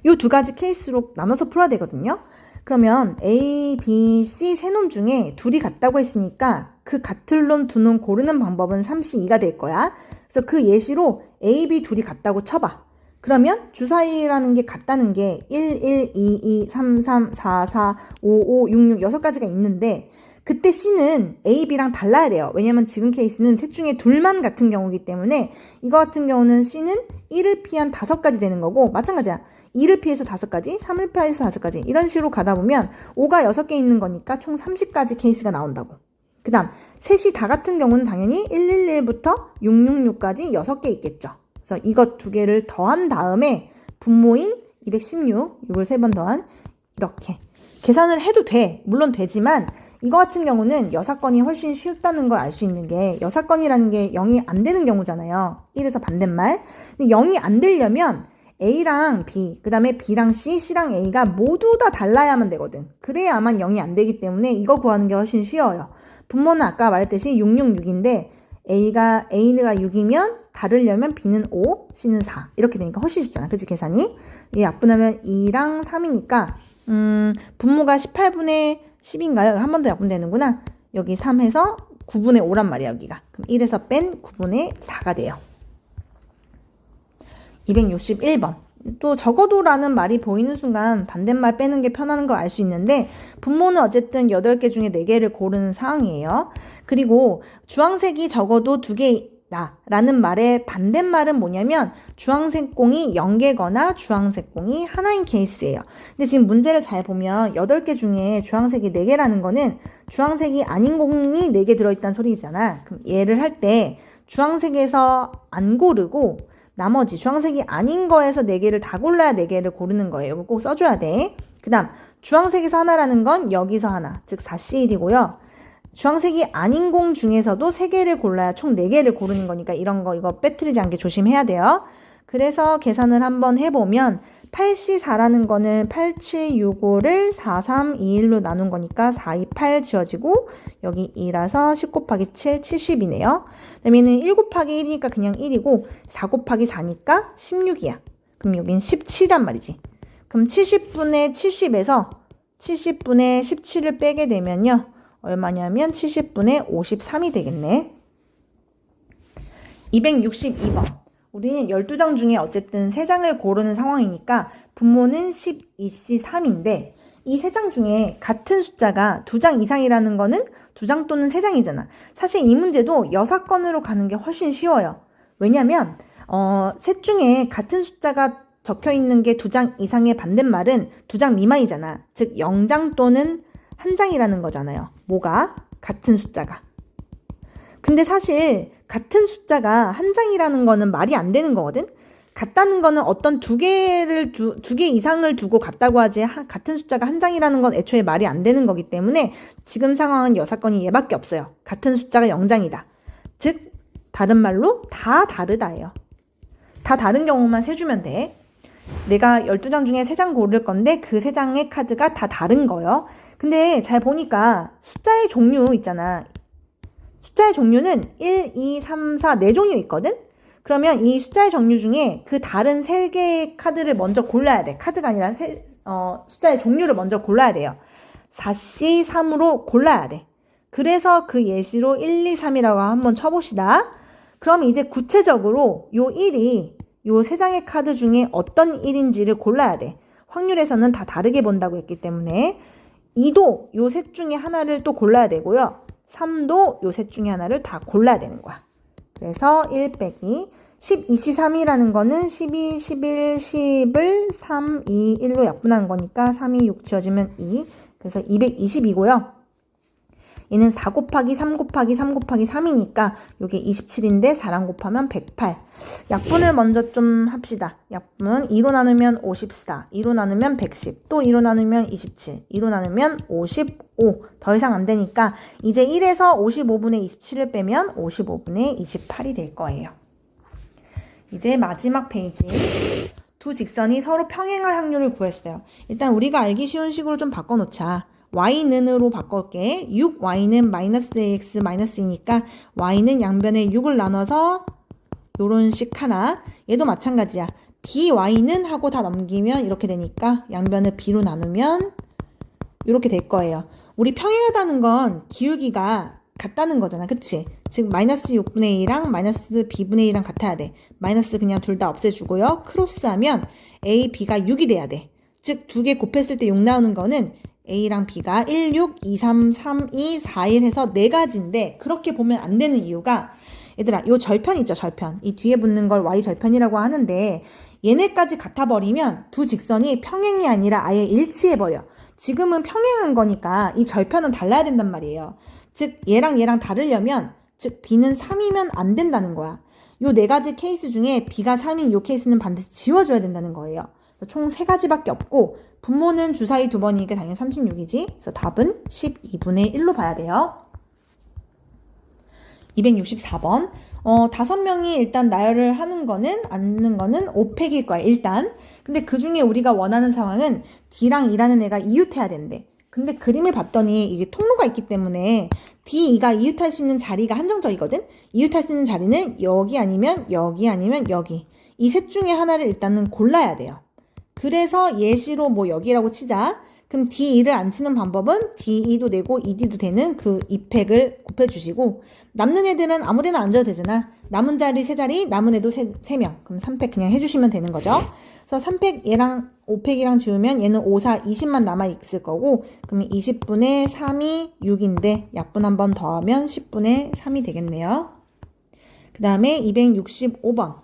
이 두 가지 케이스로 나눠서 풀어야 되거든요. 그러면 A, B, C 세 놈 중에 둘이 같다고 했으니까 그 같을 놈 두 놈 고르는 방법은 3C2가 될 거야. 그래서 그 예시로 A, B 둘이 같다고 쳐봐. 그러면 주사위라는 게 같다는 게 1, 1, 2, 2, 3, 3, 4, 4, 5, 5, 6, 6 6가지가 있는데 그때 C는 A, B랑 달라야 돼요. 왜냐면 지금 케이스는 셋 중에 둘만 같은 경우이기 때문에 이거 같은 경우는 C는 1을 피한 5가지 되는 거고 마찬가지야. 2를 피해서 5가지, 3을 피해서 5가지 이런 식으로 가다 보면 5가 6개 있는 거니까 총 30가지 케이스가 나온다고. 그 다음 셋이 다 같은 경우는 당연히 111부터 666까지 6개 있겠죠. 그래서 이것 두 개를 더한 다음에 분모인 216, 6을 3번 더한 이렇게 계산을 해도 돼. 물론 되지만 이거 같은 경우는 여사건이 훨씬 쉽다는 걸 알 수 있는 게 여사건이라는 게 0이 안 되는 경우잖아요. 1에서 반대말. 근데 0이 안 되려면 A랑 B, 그 다음에 B랑 C, C랑 A가 모두 다 달라야만 되거든. 그래야만 0이 안 되기 때문에 이거 구하는 게 훨씬 쉬워요. 분모는 아까 말했듯이 666인데 A가 6이면 다르려면 B는 5, C는 4 이렇게 되니까 훨씬 쉽잖아. 그치 계산이? 이 약분하면 2랑 3이니까 분모가 18분의 10인가요? 한 번 더 약분되는구나. 여기 3해서 9분의 5란 말이야 여기가. 그럼 1에서 뺀 9분의 4가 돼요. 261번. 또 적어도라는 말이 보이는 순간 반대말 빼는 게 편한 걸 알 수 있는데 분모는 어쨌든 8개 중에 4개를 고르는 상황이에요. 그리고 주황색이 적어도 2개다 라는 말의 반대말은 뭐냐면 주황색 공이 0개거나 주황색 공이 하나인 케이스예요. 근데 지금 문제를 잘 보면 8개 중에 주황색이 4개라는 거는 주황색이 아닌 공이 4개 들어있다는 소리잖아. 그럼 얘를 할 때 주황색에서 안 고르고 나머지 주황색이 아닌 거에서 4개를 다 골라야 4개를 고르는 거예요. 이거 꼭 써줘야 돼. 그 다음 주황색에서 하나라는 건 여기서 하나, 즉 4C1이고요. 주황색이 아닌 공 중에서도 3개를 골라야 총 4개를 고르는 거니까 이런 거 이거 빼뜨리지 않게 조심해야 돼요. 그래서 계산을 한번 해보면 8C4라는 거는 8765를 4321로 나눈 거니까 428 지워지고 여기 2라서 10 곱하기 7, 70이네요. 그다음에 얘는 1 곱하기 1이니까 그냥 1이고 4 곱하기 4니까 16이야. 그럼 여긴 17이란 말이지. 그럼 70분의 70에서 70분의 17을 빼게 되면요. 얼마냐면 70분의 53이 되겠네. 262번. 우리는 12장 중에 어쨌든 3장을 고르는 상황이니까 분모는 12C3인데 이 3장 중에 같은 숫자가 2장 이상이라는 거는 2장 또는 3장이잖아. 사실 이 문제도 여사건으로 가는 게 훨씬 쉬워요. 왜냐면 셋 중에 같은 숫자가 적혀 있는 게 2장 이상의 반대말은 2장 미만이잖아. 즉 0장 또는 1장이라는 거잖아요. 뭐가? 같은 숫자가. 근데 사실 같은 숫자가 1장이라는 거는 말이 안 되는 거거든. 같다는 거는 어떤 두 개 이상을 두고 같다고 하지 같은 숫자가 1장이라는 건 애초에 말이 안 되는 거기 때문에 지금 상황은 여사건이 얘밖에 없어요. 같은 숫자가 0장이다. 즉 다른 말로 다 다르다예요. 다 다른 경우만 세주면 돼. 내가 12장 중에 3장 고를 건데 그 3장의 카드가 다 다른 거예요. 근데 잘 보니까 숫자의 종류 있잖아. 숫자의 종류는 1, 2, 3, 4, 4종류 있거든? 그러면 이 숫자의 종류 중에 그 다른 3개의 카드를 먼저 골라야 돼. 카드가 아니라 숫자의 종류를 먼저 골라야 돼요. 4C, 3으로 골라야 돼. 그래서 그 예시로 1, 2, 3이라고 한번 쳐봅시다. 그럼 이제 구체적으로 요 1이 요 3장의 카드 중에 어떤 1인지를 골라야 돼. 확률에서는 다 다르게 본다고 했기 때문에 2도 요 셋 중에 하나를 또 골라야 되고요. 3도 요 셋 중에 하나를 다 골라야 되는 거야. 그래서 1 빼기 12C3이라는 거는 12, 11, 10을 3, 2, 1로 약분한 거니까 3, 2, 6 지워지면 2. 그래서 220이고요. 얘는 4 곱하기 3 곱하기 3 곱하기 3이니까 요게 27인데 4랑 곱하면 108. 약분을 먼저 좀 합시다. 약분 2로 나누면 54, 2로 나누면 110, 또 2로 나누면 27, 2로 나누면 55. 더 이상 안 되니까 이제 1에서 55분의 27을 빼면 55분의 28이 될 거예요. 이제 마지막 페이지. 두 직선이 서로 평행할 확률을 구했어요. 일단 우리가 알기 쉬운 식으로 좀 바꿔놓자. y는으로 바꿀게. 6y는 마이너스 ax 마이너스 2니까 y는 양변에 6을 나눠서 요런 식 하나. 얘도 마찬가지야. by는 하고 다 넘기면 이렇게 되니까 양변을 b로 나누면 이렇게 될 거예요. 우리 평행하다는 건 기울기가 같다는 거잖아. 그치? 즉 마이너스 6분의 2랑 마이너스 b분의 2랑 같아야 돼. 마이너스 그냥 둘 다 없애주고요. 크로스하면 a, b가 6이 돼야 돼. 즉 두 개 곱했을 때 6 나오는 거는 A랑 B가 1, 6, 2, 3, 3, 2, 4, 1 해서 4가지인데 그렇게 보면 안 되는 이유가 얘들아 요 절편 있죠 절편 이 뒤에 붙는 걸 Y절편이라고 하는데 얘네까지 같아버리면 두 직선이 평행이 아니라 아예 일치해버려. 지금은 평행한 거니까 이 절편은 달라야 된단 말이에요. 즉 얘랑 얘랑 다르려면 즉 B는 3이면 안 된다는 거야. 요 4가지 케이스 중에 B가 3인 요 케이스는 반드시 지워줘야 된다는 거예요. 총 3가지밖에 없고 분모는 주사위 2번이니까 당연히 36이지. 그래서 답은 12분의 1로 봐야 돼요. 264번. 5명이 일단 나열을 하는 거는 앉는 거는 5팩일 거야. 일단. 근데 그 중에 우리가 원하는 상황은 D랑 E라는 애가 이웃해야 된대. 근데 그림을 봤더니 이게 통로가 있기 때문에 D, E가 이웃할 수 있는 자리가 한정적이거든. 이웃할 수 있는 자리는 여기 아니면 여기 아니면 여기. 이 셋 중에 하나를 일단은 골라야 돼요. 그래서 예시로 뭐 여기라고 치자. 그럼 D2를 안 치는 방법은 D2도 되고 ED도 되는 그 2팩을 곱해주시고 남는 애들은 아무 데나 앉아도 되잖아. 남은 자리 3자리, 남은 애도 3명. 그럼 3팩 그냥 해주시면 되는 거죠. 그래서 3팩 얘랑 5팩이랑 지우면 얘는 5, 4, 20만 남아있을 거고 그럼 20분의 3이 6인데 약분 한 번 더하면 10분의 3이 되겠네요. 그 다음에 265번.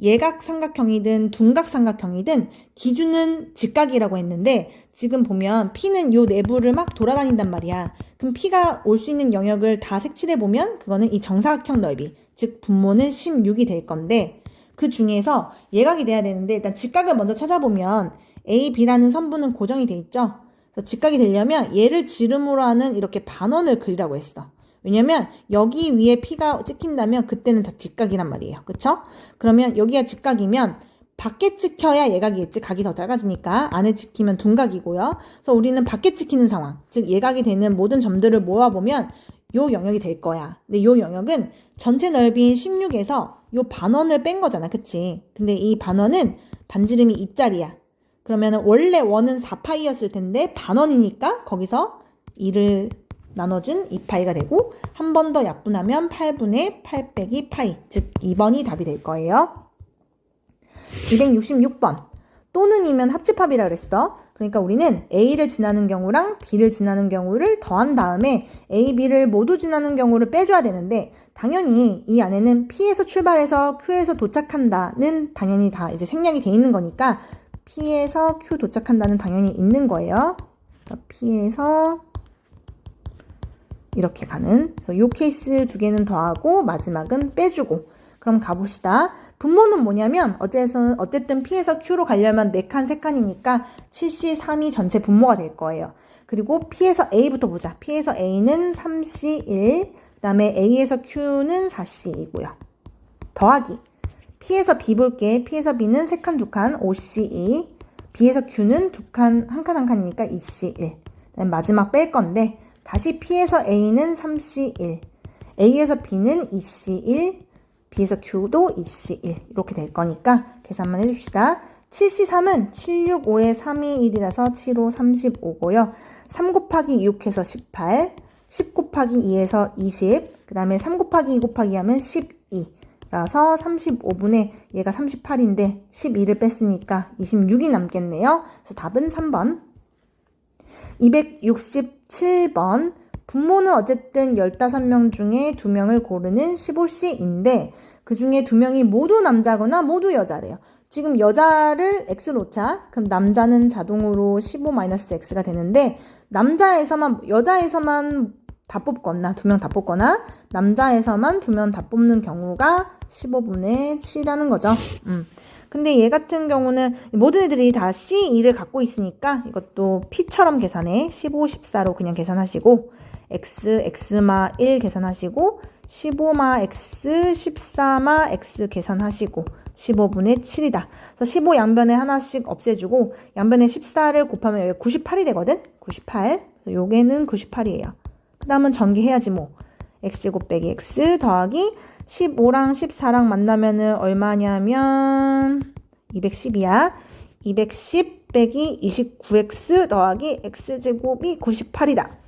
예각삼각형이든 둔각삼각형이든 기준은 직각이라고 했는데 지금 보면 P는 요 내부를 막 돌아다닌단 말이야. 그럼 P가 올 수 있는 영역을 다 색칠해보면 그거는 이 정사각형 넓이, 즉 분모는 16이 될 건데 그 중에서 예각이 돼야 되는데 일단 직각을 먼저 찾아보면 A, B라는 선분은 고정이 돼 있죠. 그래서 직각이 되려면 얘를 지름으로 하는 이렇게 반원을 그리라고 했어. 왜냐면 여기 위에 P가 찍힌다면 그때는 다 직각이란 말이에요. 그쵸? 그러면 여기가 직각이면 밖에 찍혀야 예각이겠지. 각이 더 작아지니까. 안에 찍히면 둔각이고요. 그래서 우리는 밖에 찍히는 상황, 즉 예각이 되는 모든 점들을 모아보면 요 영역이 될 거야. 근데 요 영역은 전체 넓이인 16에서 요 반원을 뺀 거잖아. 그치? 근데 이 반원은 반지름이 2짜리야. 그러면 원래 원은 4파이였을 텐데 반원이니까 거기서 2를 나눠준 2파이가 되고 한 번 더 약분하면 8분의 8 빼기 파이, 즉 2번이 답이 될 거예요. 266번. 또는이면 합집합이라 그랬어. 그러니까 우리는 A를 지나는 경우랑 B를 지나는 경우를 더한 다음에 A, B를 모두 지나는 경우를 빼줘야 되는데 당연히 이 안에는 P에서 출발해서 Q에서 도착한다는 당연히 다 이제 생략이 돼 있는 거니까 P에서 Q 도착한다는 당연히 있는 거예요. P에서 이렇게 가는. 그래서 요 케이스 두 개는 더하고 마지막은 빼주고. 그럼 가봅시다. 분모는 뭐냐면 어쨌든 P에서 Q로 가려면 4칸, 3칸이니까 7C3이 전체 분모가 될 거예요. 그리고 P에서 A부터 보자. P에서 A는 3C1, 그 다음에 A에서 Q는 4C이고요. 더하기. P에서 B 볼게. P에서 B는 3칸, 2칸, 5C2. B에서 Q는 2칸, 1칸, 1칸이니까 2C1. 그다음에 마지막 뺄 건데 다시 P에서 A는 3C1, A에서 B는 2C1, B에서 Q도 2C1 이렇게 될 거니까 계산만 해줍시다. 7C3은 765에 3이 1이라서 7, 5, 35고요. 3 곱하기 6해서 18, 10 곱하기 2에서 20, 그 다음에 3 곱하기 2 곱하기 하면 12라서 35분의 얘가 38인데 12를 뺐으니까 26이 남겠네요. 그래서 답은 3번. 267번. 분모는 어쨌든 15명 중에 2명을 고르는 15C인데 그 중에 2명이 모두 남자거나 모두 여자래요. 지금 여자를 X로 놓자. 그럼 남자는 자동으로 15-X가 되는데 여자에서만 다 뽑거나 2명 다 뽑거나 남자에서만 2명 다 뽑는 경우가 15분의 7이라는 거죠. 근데 얘 같은 경우는 모든 애들이 다 C2를 갖고 있으니까 이것도 P처럼 계산해. 15, 14로 그냥 계산하시고 X, X마 1 계산하시고 15마 X, 14마 X 계산하시고 15분의 7이다. 그래서 15 양변에 하나씩 없애주고 양변에 14를 곱하면 여기 98이 되거든? 98. 요게는 98이에요. 그 다음은 전개해야지 뭐. X제곱 빼기 X 더하기 15랑 14랑 만나면은 얼마냐면 210이야. 210 빼기 29X 더하기 X제곱이 98이다.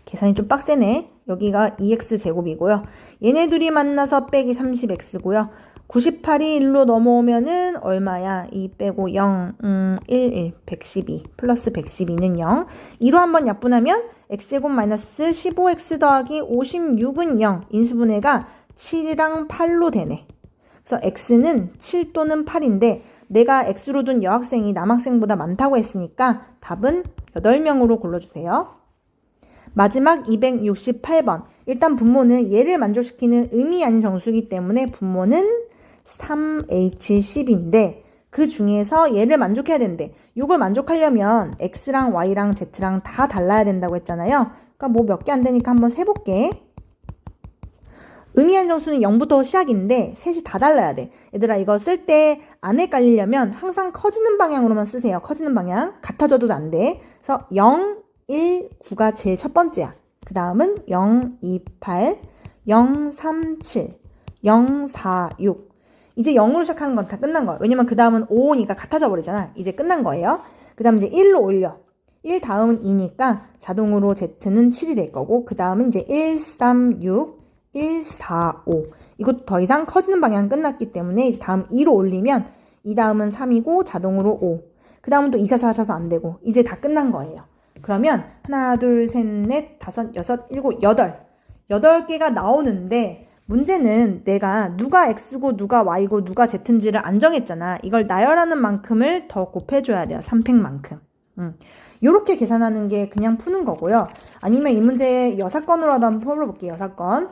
계산이 좀 빡세네. 여기가 2X제곱이고요. 얘네 둘이 만나서 빼기 30X고요. 98이 1로 넘어오면은 얼마야? 2 빼고 0, 1, 112 플러스 112는 0. 2로 한번 약분하면 X제곱 마이너스 15X 더하기 56은 0. 인수분해가 7이랑 8로 되네. 그래서 X는 7 또는 8인데 내가 X로 둔 여학생이 남학생보다 많다고 했으니까 답은 8명으로 골라주세요. 마지막 268번. 일단 분모는 얘를 만족시키는 의미 아닌 정수이기 때문에 분모는 3H10인데 그 중에서 얘를 만족해야 되는데 이걸 만족하려면 X랑 Y랑 Z랑 다 달라야 된다고 했잖아요. 그러니까 뭐 몇 개 안 되니까 한번 세볼게. 의미한 정수는 0부터 시작인데 셋이 다 달라야 돼. 얘들아 이거 쓸 때 안 헷갈리려면 항상 커지는 방향으로만 쓰세요. 커지는 방향. 같아져도 안 돼. 그래서 0, 1, 9가 제일 첫 번째야. 그 다음은 0, 2, 8, 0, 3, 7, 0, 4, 6. 이제 0으로 시작하는 건 다 끝난 거야. 왜냐면 그 다음은 5니까 같아져 버리잖아. 이제 끝난 거예요. 그 다음 이제 1로 올려. 1 다음은 2니까 자동으로 Z는 7이 될 거고 그 다음은 이제 1, 3, 6, 1, 4, 5. 이것도 더 이상 커지는 방향은 끝났기 때문에 이제 다음 2로 올리면 이 다음은 3이고 자동으로 5. 그 다음은 또 2, 4, 4, 4안 되고 이제 다 끝난 거예요. 그러면 하나, 둘, 셋, 넷, 다섯, 여섯, 일곱, 여덟. 8개가 나오는데 문제는 내가 누가 X고 누가 Y고 누가 Z인지를 안 정했잖아. 이걸 나열하는 만큼을 더 곱해줘야 돼요. 3팩만큼. 요렇게 계산하는 게 그냥 푸는 거고요. 아니면 이 문제 여사건으로도 한번 풀어볼게요. 여사건.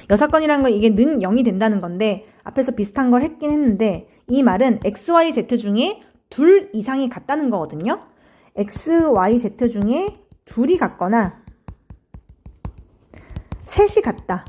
여사건이라는 건 이게 는 0이 된다는 건데 앞에서 비슷한 걸 했긴 했는데 이 말은 X, Y, Z 중에 둘 이상이 같다는 거거든요. X, Y, Z 중에 둘이 같거나 셋이 같다.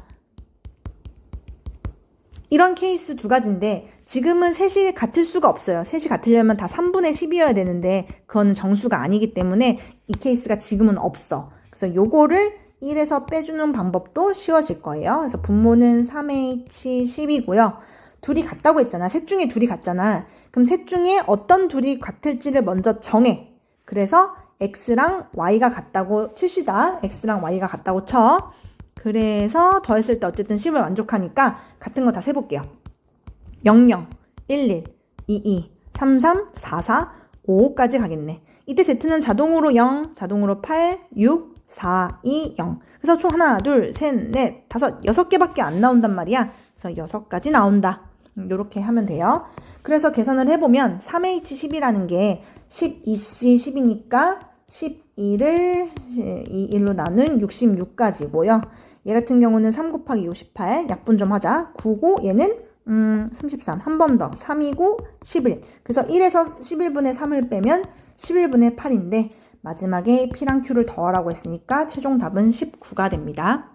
이런 케이스 두 가지인데 지금은 셋이 같을 수가 없어요. 셋이 같으려면 다 3분의 10이어야 되는데 그건 정수가 아니기 때문에 이 케이스가 지금은 없어. 그래서 요거를 1에서 빼주는 방법도 쉬워질 거예요. 그래서 분모는 3H10이고요. 둘이 같다고 했잖아. 셋 중에 둘이 같잖아. 그럼 셋 중에 어떤 둘이 같을지를 먼저 정해. 그래서 X랑 Y가 같다고 칩시다. X랑 Y가 같다고 쳐. 그래서 더했을 때 어쨌든 10을 만족하니까 같은 거 다 세볼게요. 00, 11, 22, 33, 44, 5까지 가겠네. 이때 Z는 자동으로 0, 자동으로 8, 6, 4, 2, 0. 그래서 총 하나, 둘, 셋, 넷, 다섯, 6개밖에 안 나온단 말이야. 그래서 6가지 나온다. 이렇게 하면 돼요. 그래서 계산을 해보면 3H10이라는 게 12C 10이니까 12를 1로 나눈 66까지고요. 얘 같은 경우는 3 곱하기 58, 약분 좀 하자. 9고 얘는 33, 한 번 더. 3이고 11. 그래서 1에서 11분의 3을 빼면 11분의 8인데 마지막에 P랑 Q를 더하라고 했으니까 최종 답은 19가 됩니다.